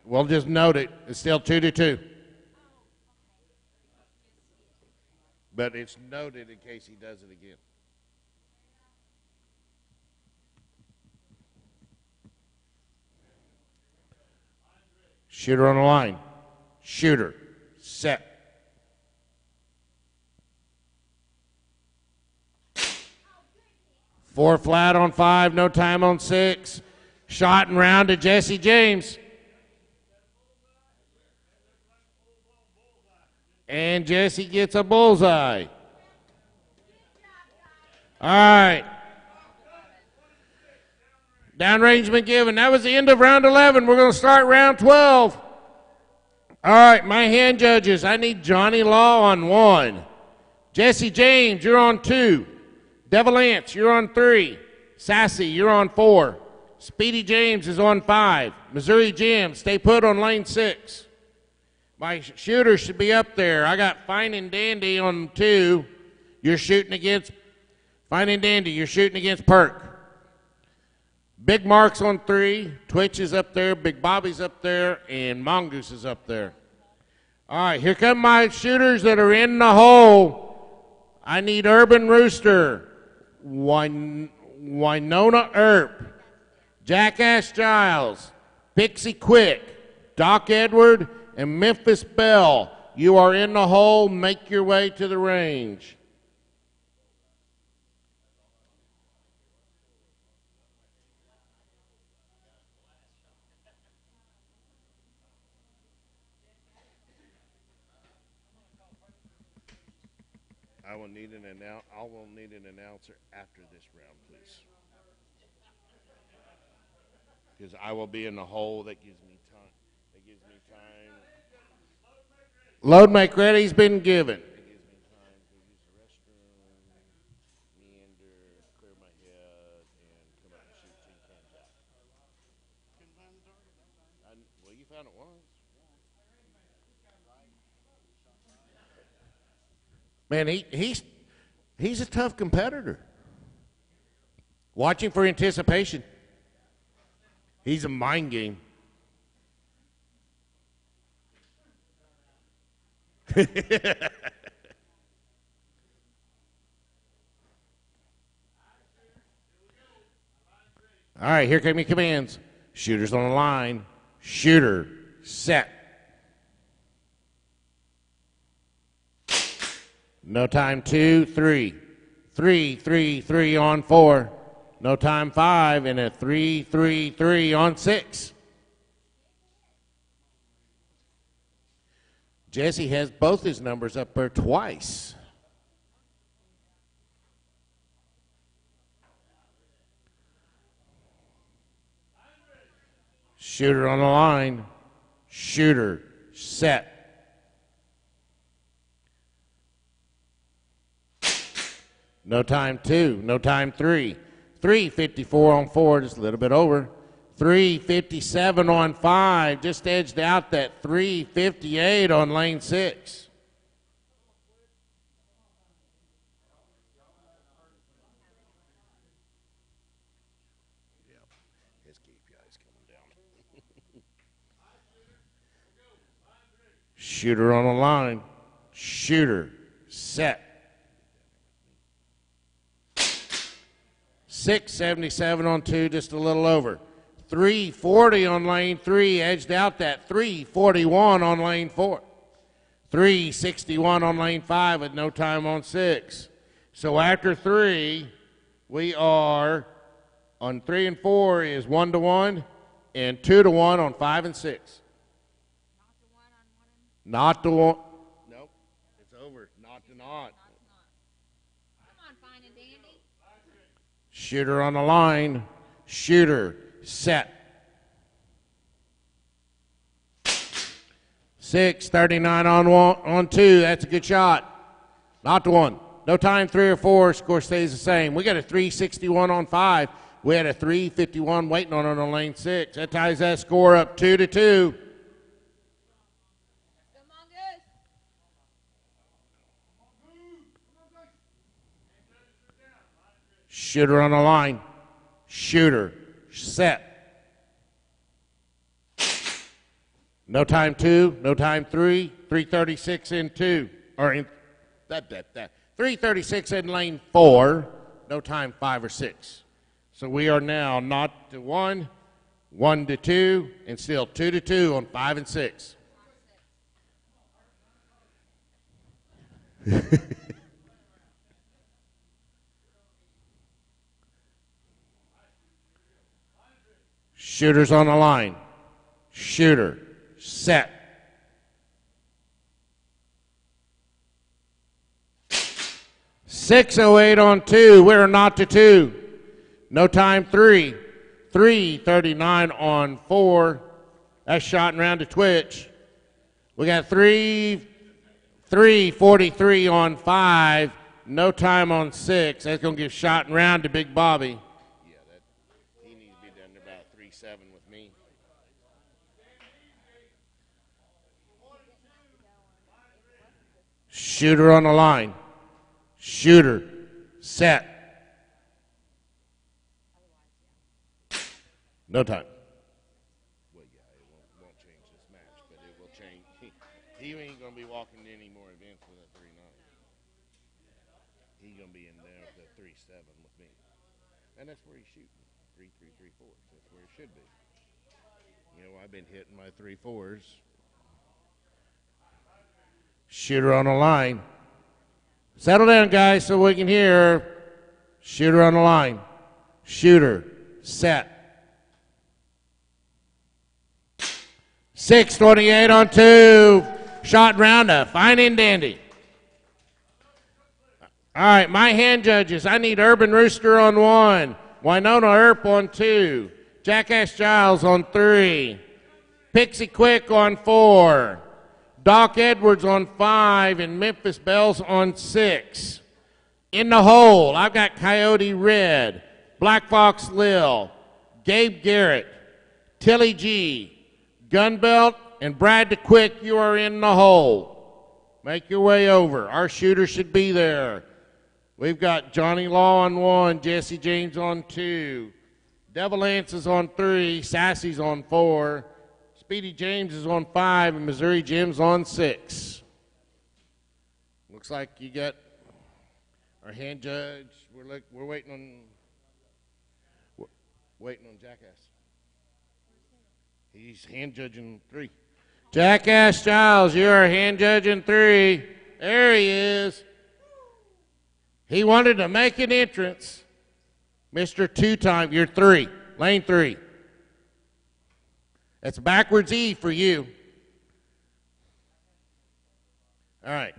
we'll just note it. It's still 2-2. But it's noted in case he does it again. Shooter on the line. Shooter, set. Four flat on 5, no time on 6. Shot and round to Jesse James. And Jesse gets a bullseye. All right. Downrange been given. That was the end of round 11. We're going to start round 12. All right, my hand judges. I need Johnny Law on 1. Jesse James, you're on 2. Devil Lance, you're on 3. Sassy, you're on 4. Speedy James is on 5. Missouri Jim, stay put on lane 6. My shooter should be up there. I got Fine and Dandy on 2. You're shooting against Fine and Dandy. You're shooting against Perk. Big Mark's on 3. Twitch is up there. Big Bobby's up there. And Mongoose is up there. All right, here come my shooters that are in the hole. I need Urban Rooster. Winona Earp, Jackass Giles, Pixie Quick, Doc Edward, and Memphis Bell. You are in the hole. Make your way to the range. I will need an announcer after this round, please. Because I will be in the hole. That gives me time. Load make ready's been given. It gives me time to use the restroom, meander, clear my head, and come out and shoot tin can jack. Well, you found it once. Man, he's a tough competitor. Watching for anticipation. He's a mind game. All right, here come your commands. Shooters on the line. Shooter, set. No time, 2, 3. 3, 3, 3 on 4. No time, 5, and a 3, 3, 3 on 6. Jesse has both his numbers up there twice. Shooter on the line. Shooter, set. No time, 2. No time, 3. 3:54 on 4, just a little bit over. 3:57 on 5, just edged out that 3:58 on lane 6. Yeah, his KPI's coming down. Shooter on the line. Shooter, set. 6:77 on 2, just a little over. 3:40 on lane 3, edged out that 3:41 on lane 4. 3:61 on lane 5 with no time on 6. So after 3, we are on 3 and 4 is 1-1 and 2-1 on 5 and 6. Not to one. Nope, it's over. Not to not. Come on, fine and dandy. Shooter on the line. Shooter, set. 6:39 on 2. That's a good shot. Not to 1. No time, 3 or 4. Score stays the same. We got a 3:61 on 5. We had a 3:51 waiting on it on lane 6. That ties that score up 2-2. Shooter on the line. Shooter, set. No time 2, no time 3, 3:36 in 2. Or in that. 3:36 in lane 4, no time 5 or 6. So we are now not to 1, 1-2, and still 2-2 on 5 and 6. Shooter's on the line. Shooter, set. .608 on 2. We're not to 2. No time 3. 3:39 on 4. That's shot and round to Twitch. We got 3:43 on 5. No time on 6. That's going to give shot and round to Big Bobby. He needs to be done about 3:7 with me. Shooter on the line. Shooter, set. No time. Well, yeah, it won't change this match, but it will change. He ain't going to be walking any more events with a 3-9. He's going to be in there with a 3-7 with me. And that's where he's shooting. 3-3, 3-4. That's where it should be. You know, I've been hitting my 3-4s. Shooter on the line. Settle down, guys, so we can hear. Shooter on the line. Shooter, set. 6:28 on 2. Shot round to fine and dandy. All right, my hand judges. I need Urban Rooster on 1, Winona Earp on 2, Jackass Giles on 3, Pixie Quick on 4, Doc Edwards on 5, and Memphis Bells on 6. In the hole, I've got Coyote Red, Black Fox Lil, Gabe Garrett, Tilly G, Gunbelt, and Brad the Quick. You are in the hole. Make your way over. Our shooter should be there. We've got Johnny Law on 1, Jesse James on 2, Devil Lance is on 3, Sassy's on 4, Speedy James is on 5, and Missouri Jim's on 6. Looks like you got our hand judge. We're waiting on Jackass. He's hand judging 3. Jackass Giles, you're hand judging 3. There he is. He wanted to make an entrance. Mr. Two-Time, you're 3, lane 3. That's backwards E for you. All right.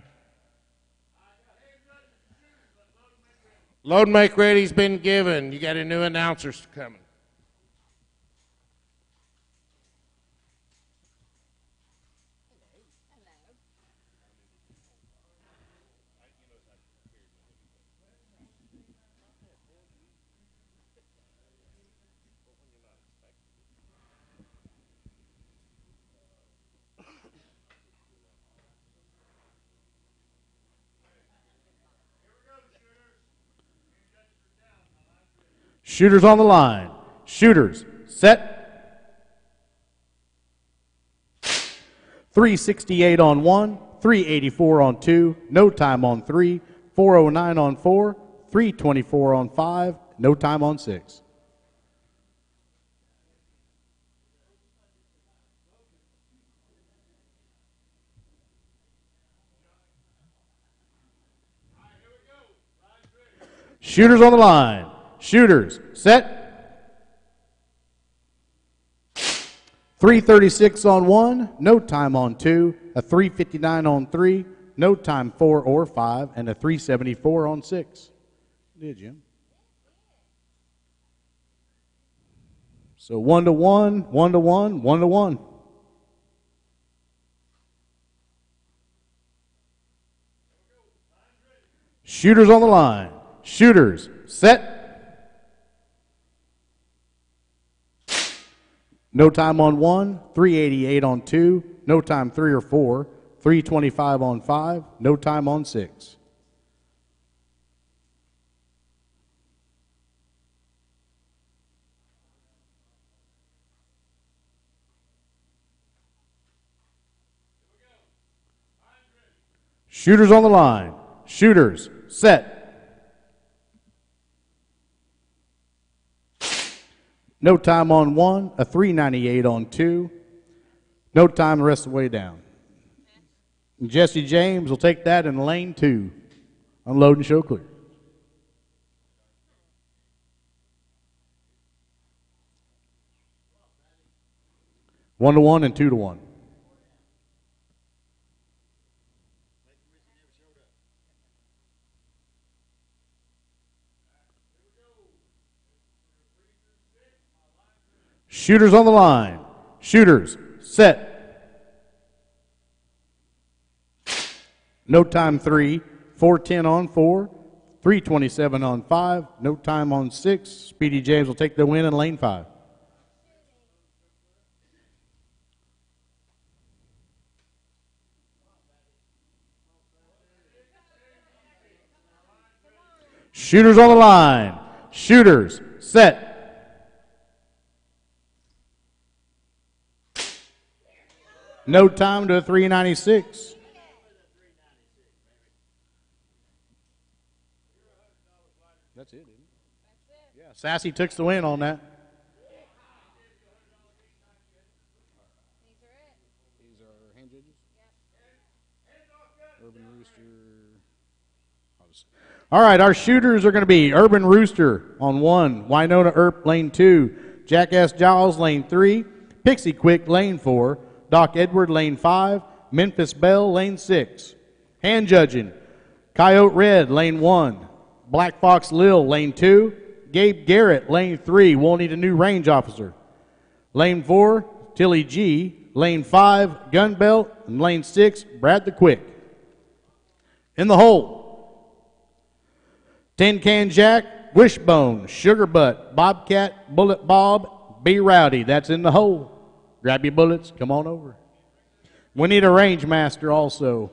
Load and make ready's been given. You got a new announcer coming. Shooters on the line. Shooters, set. 368 on 1, 384 on 2, no time on 3, 409 on 4, 324 on 5, no time on 6. Shooters on the line. Shooters, set. 336 on 1, no time on 2, a 359 on 3, no time 4 or 5, and a 374 on 6. Did you? So 1 to 1, 1 to 1, 1 to 1. Shooters on the line. Shooters, set. No time on 1, 388 on 2, no time 3 or 4, 325 on 5, no time on 6. Shooters on the line. Shooters, set. No time on 1, a 398 on 2, no time the rest of the way down. And Jesse James will take that in lane 2. Unload and show clear. One to 1 and 2 to 1. Shooters on the line. Shooters, set. No time 3, 410 on 4, 327 on 5, no time on 6. Speedy James will take the win in lane 5. Shooters on the line. Shooters, set. No time to 396. That's it, isn't it? Yeah, Sassy took the win on that. These are hand judges? Urban Rooster. All right, our shooters are going to be Urban Rooster on 1, Winona Earp lane 2, Jackass Giles lane 3, Pixie Quick lane 4, Doc Edward lane 5, Memphis Bell lane 6. Hand judging, Coyote Red, lane 1. Black Fox Lil, lane 2. Gabe Garrett, lane 3. We'll need a new range officer. Lane 4, Tilly G. Lane 5, Gun Belt. And lane 6, Brad the Quick. In the hole, Tin Can Jack, Wishbone, Sugar Butt, Bobcat, Bullet Bob, Be Rowdy. That's in the hole. Grab your bullets, come on over. We need a range master also.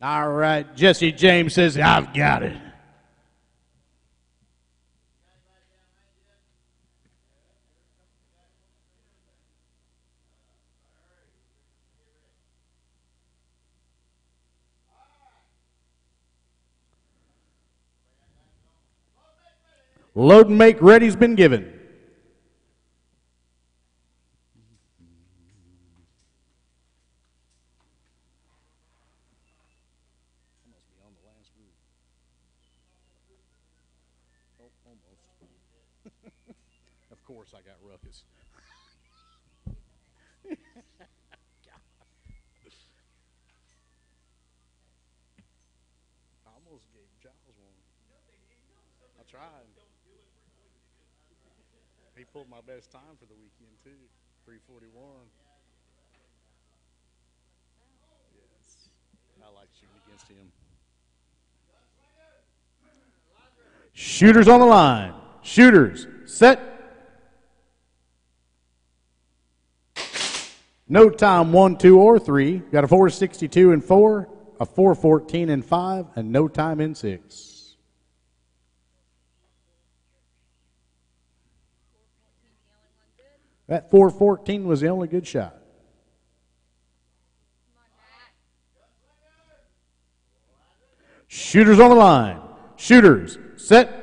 All right, Jesse James says, I've got it. Load and make ready's been given. Of course I got ruckus. I almost gave Giles one. I tried. He pulled my best time for the weekend too. 3:41. Yes. I like shooting against him. Shooters on the line. Shooters. Set. No time 1, 2, or 3. Got a 4:62 and 4, a 4:14 and 5, and no time in 6. That 4:14 was the only good shot. Shooters on the line. Shooters. Set.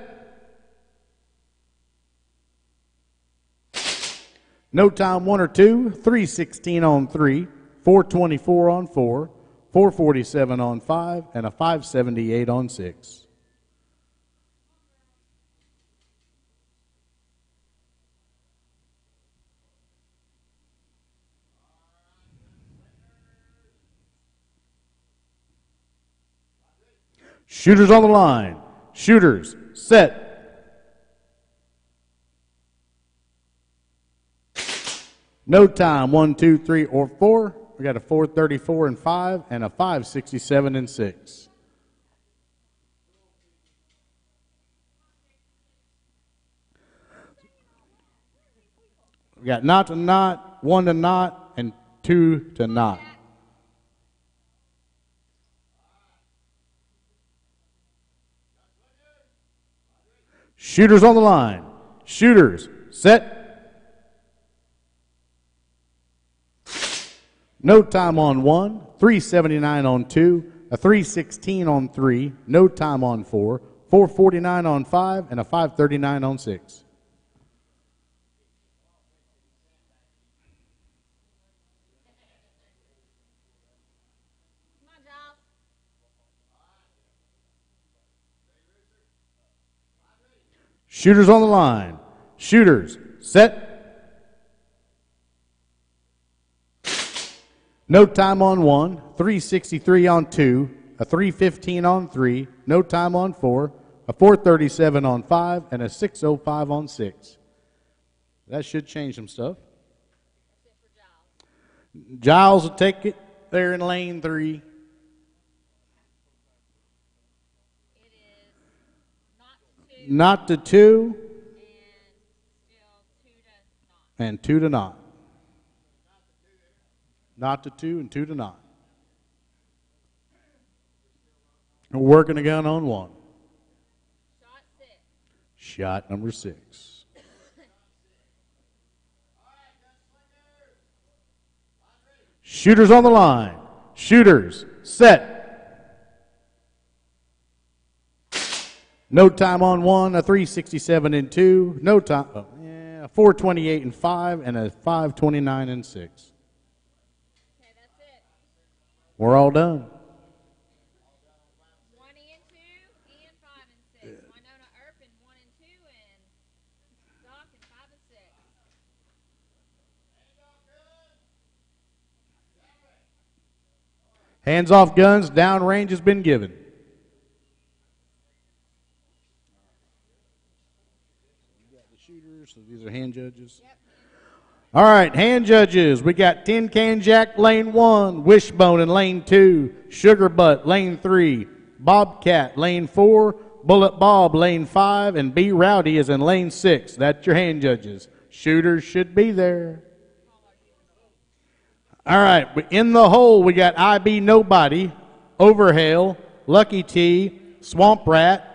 No time 1 or 2, 3:16 on 3, 4:24 on 4, 4:47 on 5, and a 5:78 on 6. Shooters on the line. Shooters. Set. No time 1, 2, 3, or 4. We got a 4:34 and 5 and a 5:67 and 6. We got not to not, 1 to not, and 2 to not. Shooters on the line. Shooters. Set. No time on 1, 3:79 on 2, a 3:16 on 3, no time on 4, 4:49 on 5, and a 5:39 on 6. Come on, Giles. Shooters on the line. Shooters. Set. No time on 1, 3:63 on 2, a 3:15 on 3, no time on 4, a 4:37 on 5, and a 6:05 on 6. That should change some stuff. That's it for Giles. Giles will take it there in lane 3. It is Not to 2 and still 2 to not. and 2 to not. Not to 2 and 2 to not. We're working a gun on 1. Shot 6. Shot number 6. Shooters on the line. Shooters. Set. No time on 1, a 3:67 and 2, no time, a 4:28 and 5, and a 5:29 and 6. Okay, that's it. We're all done. 1 and 2, and 5 and 6. Winona Irpin, 1 and 2, and Doc and 5 and 6. Hands off guns, down range has been given. the shooters, so these are hand judges. All right, hand judges. We got Tin Can Jack, lane 1, Wishbone in lane 2, Sugar Butt, lane 3, Bobcat, lane 4, Bullet Bob, lane 5, and B Rowdy is in lane 6. That's your hand judges. Shooters should be there. All right, in the hole, we got IB Nobody, Overhail, Lucky T, Swamp Rat,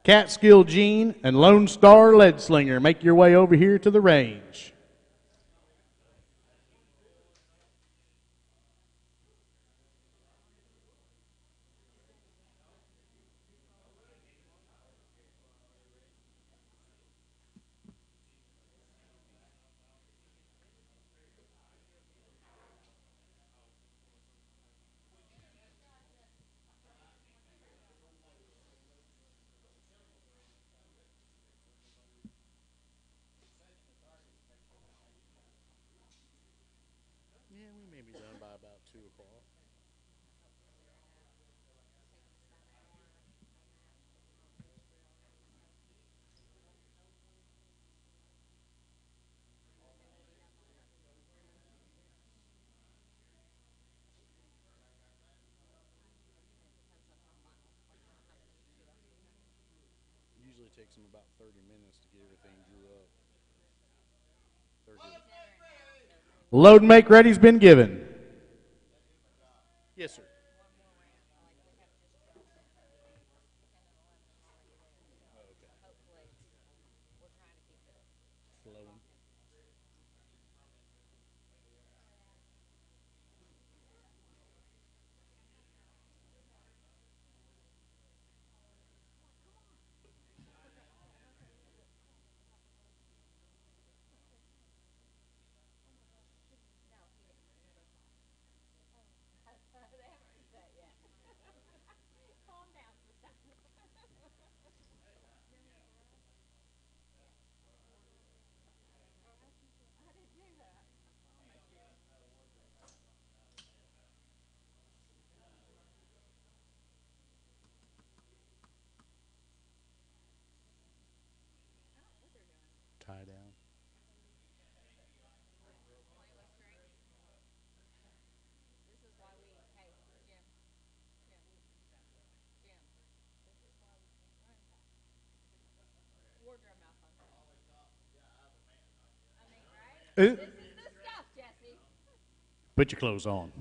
Catskill Gene, and Lone Star Lead Slinger. Make your way over here to the range. Yeah, we may be done by about 2 o'clock. Usually takes them about 30 minutes to get everything drew up. 30. Load and make ready's been given. Yes, sir. Flowing. Calm down, sister. I didn't do that. Tie down. This is why we, hey, Jim, this is why we can't run fast. Wardrobe malfunction. I mean, right? This is the stuff, Jesse. Put your clothes on.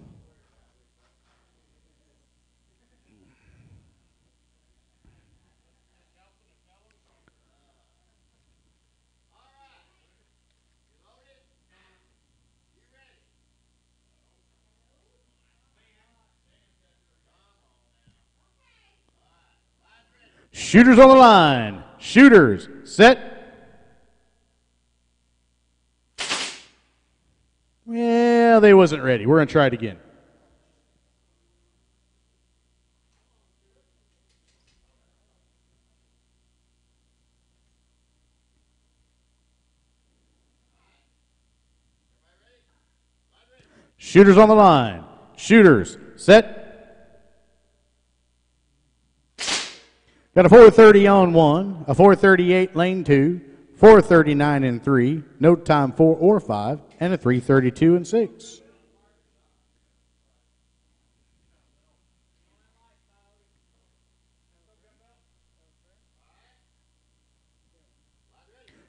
Shooters on the line. Shooters, set. Well, they wasn't ready. We're going to try it again. Shooters on the line. Shooters, set. Got a 430 on 1, a 438 lane 2, 439 in 3, no time 4 or 5, and a 332 in 6.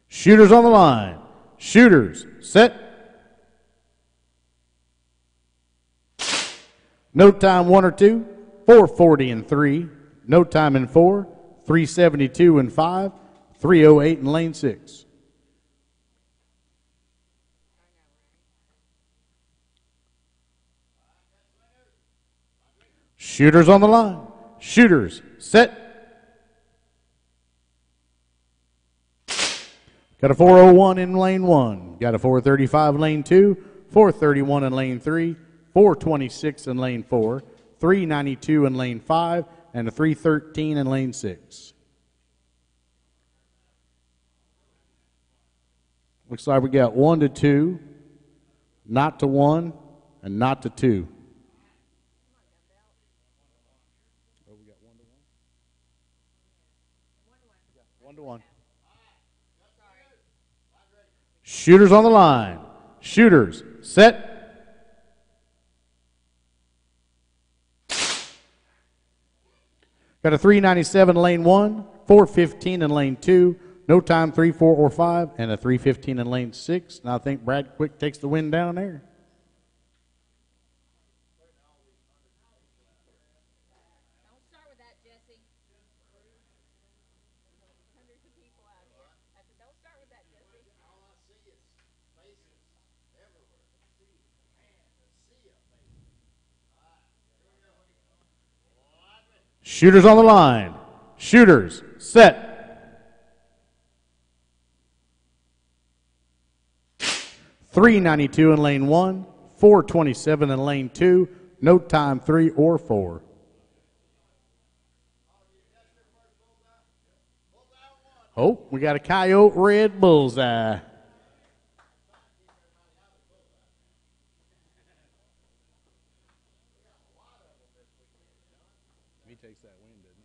Shooters on the line. Shooters, set. No time 1 or 2, 440 in 3, no time in 4, 372 in 5, 308 in lane 6. Shooters on the line. Shooters, set. Got a 401 in lane 1. Got a 435 in lane 2, 431 in lane 3, 426 in lane 4, 392 in lane 5, and a 313 in lane 6. Looks like we got 1 to 2, not to 1, and not to 2. Oh, we got 1 to 1? 1 to 1. Shooters on the line. Shooters, set. Got a 397 in lane 1, 415 in lane 2, no time 3, 4, or 5, and a 315 in lane 6. And I think Brad Quick takes the win down there. Don't start with that, Jesse. Hundreds of people out here. I said, don't start with that, Jesse. All I see is faces everywhere. Shooters on the line. Shooters, set. .392 in lane 1, 427 in lane 2, no time 3 or 4. Oh, we got a Coyote Red bullseye. He takes that win, doesn't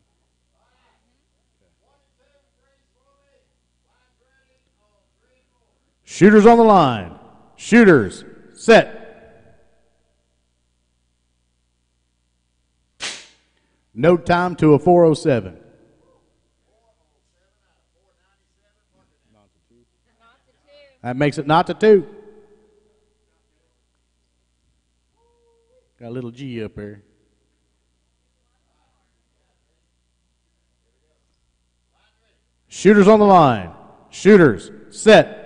he? Shooters on the line. Shooters, set. No time to a 407. That makes it not to 2. Got a little G up there. Shooters on the line. Shooters, set.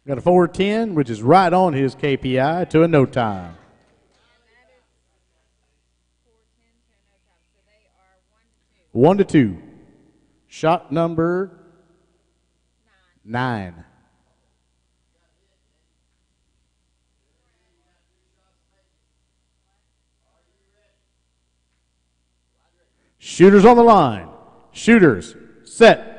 Got a 410, which is right on his KPI to a no time. And that is 410 to no time. So they are 1 to 2. 1 to 2. Shot number 9. Shooters on the line. Shooters, set.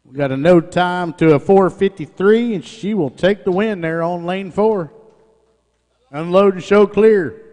We got a no time to a 453, and she will take the win there on lane 4. Unload and show clear.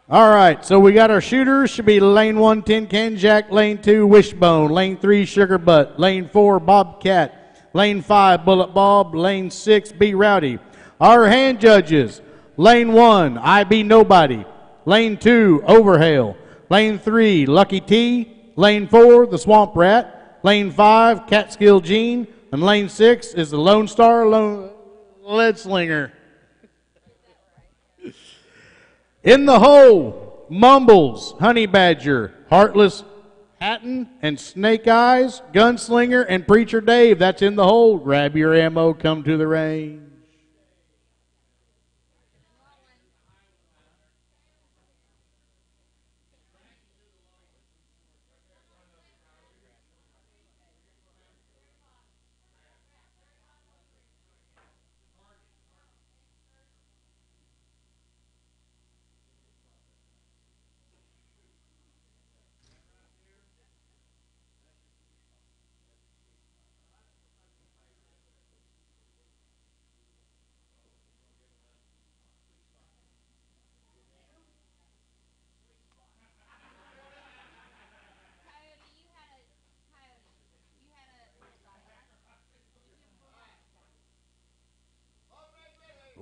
All right, so we got our shooters. Should be lane 1, Tin Can Jack, lane 2, Wishbone, lane 3, Sugar Butt, lane 4, Bobcat, lane 5, Bullet Bob, lane 6, Be Rowdy. Our hand judges, lane 1, I Be Nobody, lane 2, Overhaul, lane 3, Lucky T, lane 4, The Swamp Rat, lane 5, Catskill Gene, and lane 6 is the Lone Star Lead Slinger. In the hole, Mumbles, Honey Badger, Heartless Hatton, and Snake Eyes, Gunslinger, and Preacher Dave. That's in the hole. Grab your ammo, come to the range.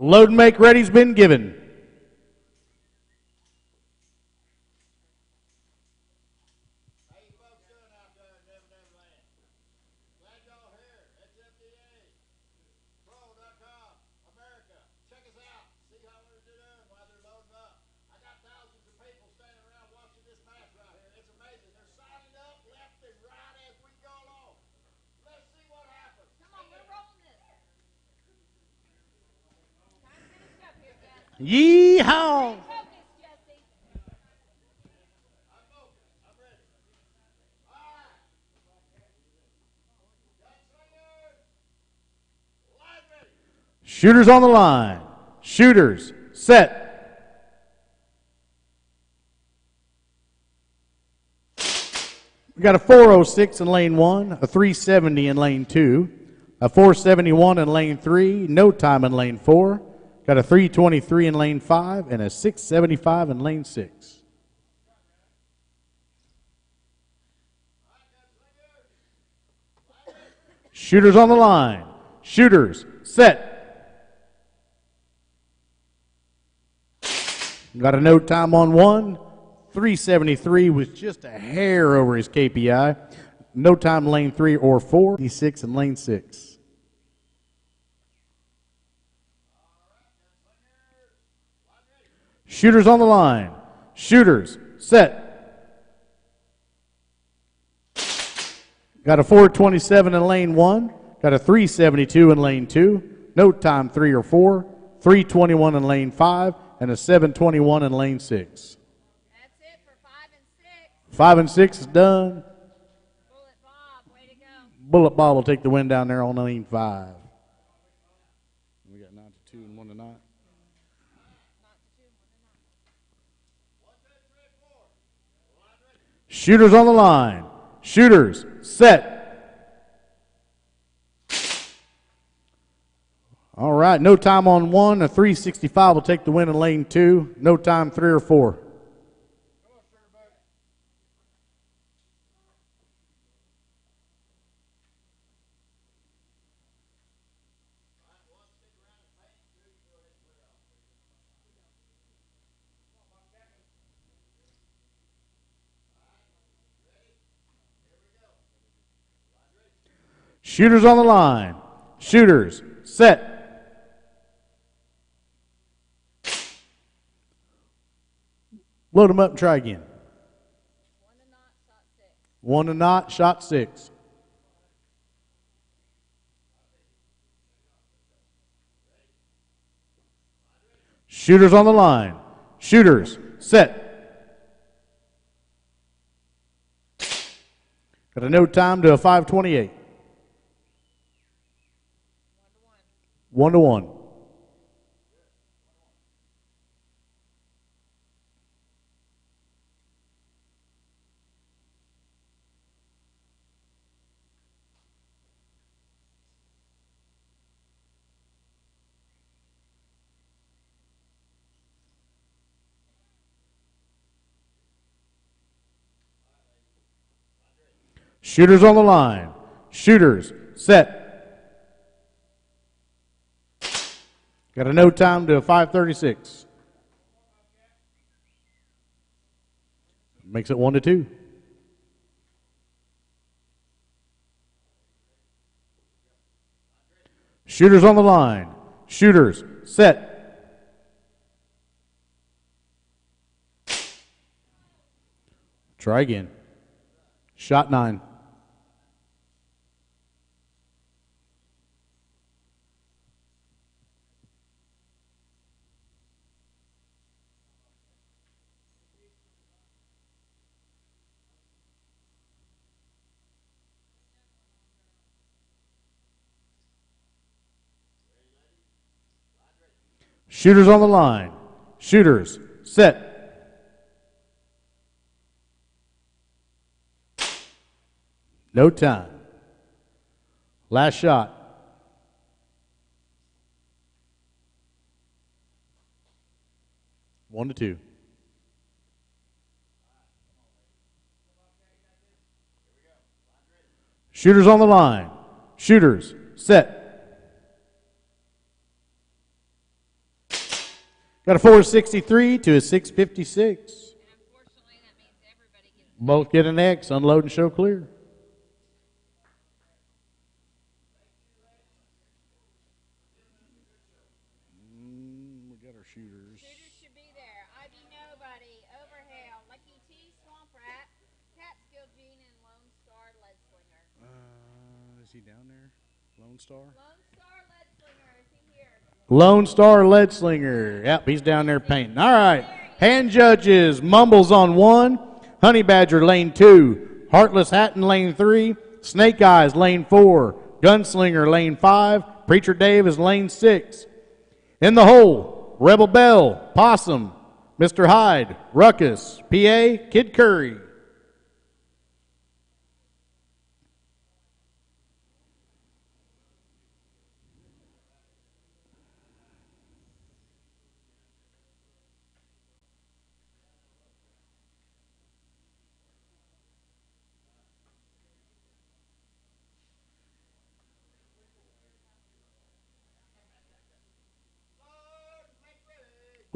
Load and make ready's been given. How you folks doing out there in Never Land? Glad y'all here. XFDA, Pro.com, America. Check us out. See how we're doing while they're loading up. I got thousands of people standing around watching this match right here. It's amazing. They're signing up left and right as we go along. Let's see what happens. Come on, we're rolling this. Time to finish up here, guys. Yeehaw! Focus, Jesse. I'm focused. I'm ready. All right. Gunslingers, line ready. Shooters on the line. Shooters, set. We We got a 406 in lane 1, a 370 in lane 2, a 471 in lane 3, no time in lane 4, got a 323 in lane 5, and a 675 in lane 6. Shooters on the line. Shooters, set. Got a no time on 1. 373 was just a hair over his KPI. No time lane 3 or 4. 6 in lane 6. Shooters on the line. Shooters, set. Got a 427 in lane 1. Got a 372 in lane 2. No time 3 or 4. 321 in lane 5. And a 721 in lane 6. That's it for 5 and 6. 5 and 6 is done. Bullet Bob, way to go. Bullet Bob will take the win down there on lane 5. We got 9 to 2 and 1 to 9. Shooters on the line. Shooters, set. All right, no time on 1. A 365 will take the win in lane 2. No time 3 or 4. Shooters on the line. Shooters, set. Load them up and try again. 1 to knot, shot 6. Shooters on the line. Shooters, set. Got a no time to a 528. 1 to 1. Shooters on the line. Shooters, set. Got a no time to a 536. Makes it 1 to 2. Shooters on the line. Shooters, set. Try again. Shot 9. Shooters on the line. Shooters, set. No time. Last shot. One to 2. Shooters on the line. Shooters, set. Got a 463 to a 656. And unfortunately, that means everybody gets Both get an X. Unload and show clear. We got our shooters. Shooters should be there. Ivy Nobody, Overhail, Lucky T, Swamp Rat, Catskill Gene, and Lone Star Leadslinger. Is he down there? Lone Star? Lone Star Leadslinger, is he here? Lone Star Leadslinger. Yep, he's down there painting. All right. Hand judges. Mumbles on 1. Honey Badger lane 2. Heartless Hatton lane 3. Snake Eyes lane 4. Gunslinger lane 5. Preacher Dave is lane 6. In the hole, Rebel Bell, Possum, Mr. Hyde, Ruckus, PA, Kid Curry.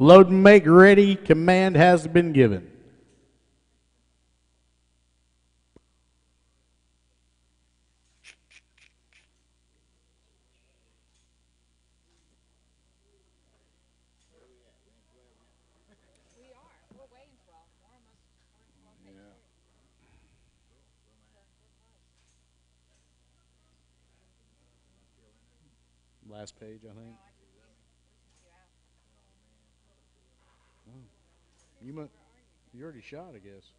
Load and make ready. Command has been given. We are. We're waiting for all. We're almost page two. Last page, I think. You already shot, I guess.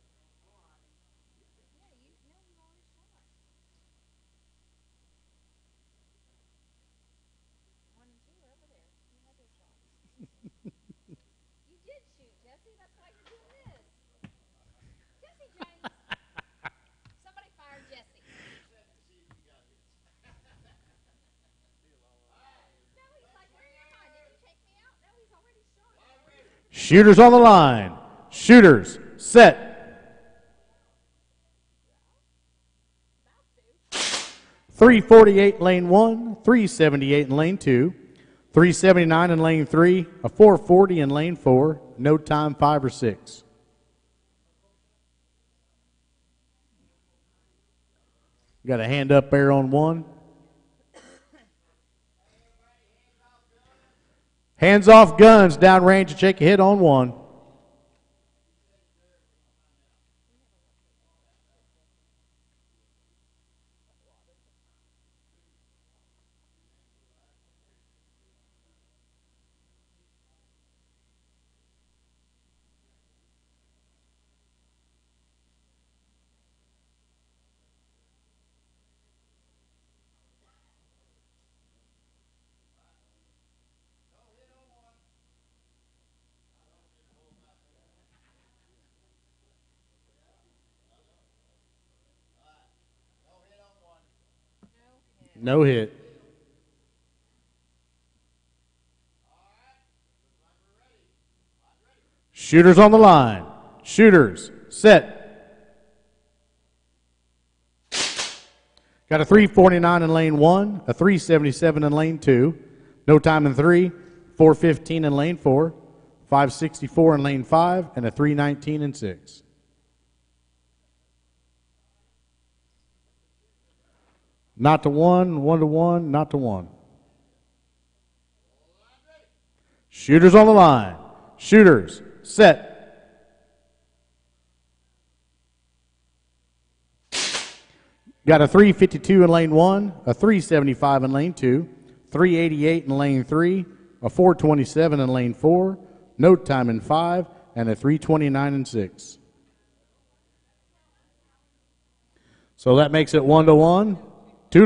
One and two are over there. You had your shots. You did shoot, Jesse. That's why you're doing this. Jesse James. Somebody fired Jesse. No, he's like, where am I? Did you take me out? No, he's already shot. Shooters on the line. Shooters, set. 348 lane 1, 378 in lane 2, 379 in lane 3, a 440 in lane 4, no time 5 or 6. Got a hand up there on 1. Hands off guns, downrange to check a hit on 1. No hit. Shooters on the line. Shooters, set. Got a 349 in lane 1, a 377 in lane 2, no time in 3, 415 in lane 4, 564 in lane 5, and a 319 in 6. Not to 1, 1 to 1, not to 1. Shooters on the line. Shooters, set. Got a 352 in lane 1, a 375 in lane 2, 388 in lane 3, a 427 in lane 4, no time in 5, and a 329 in 6. So that makes it 1 to 1.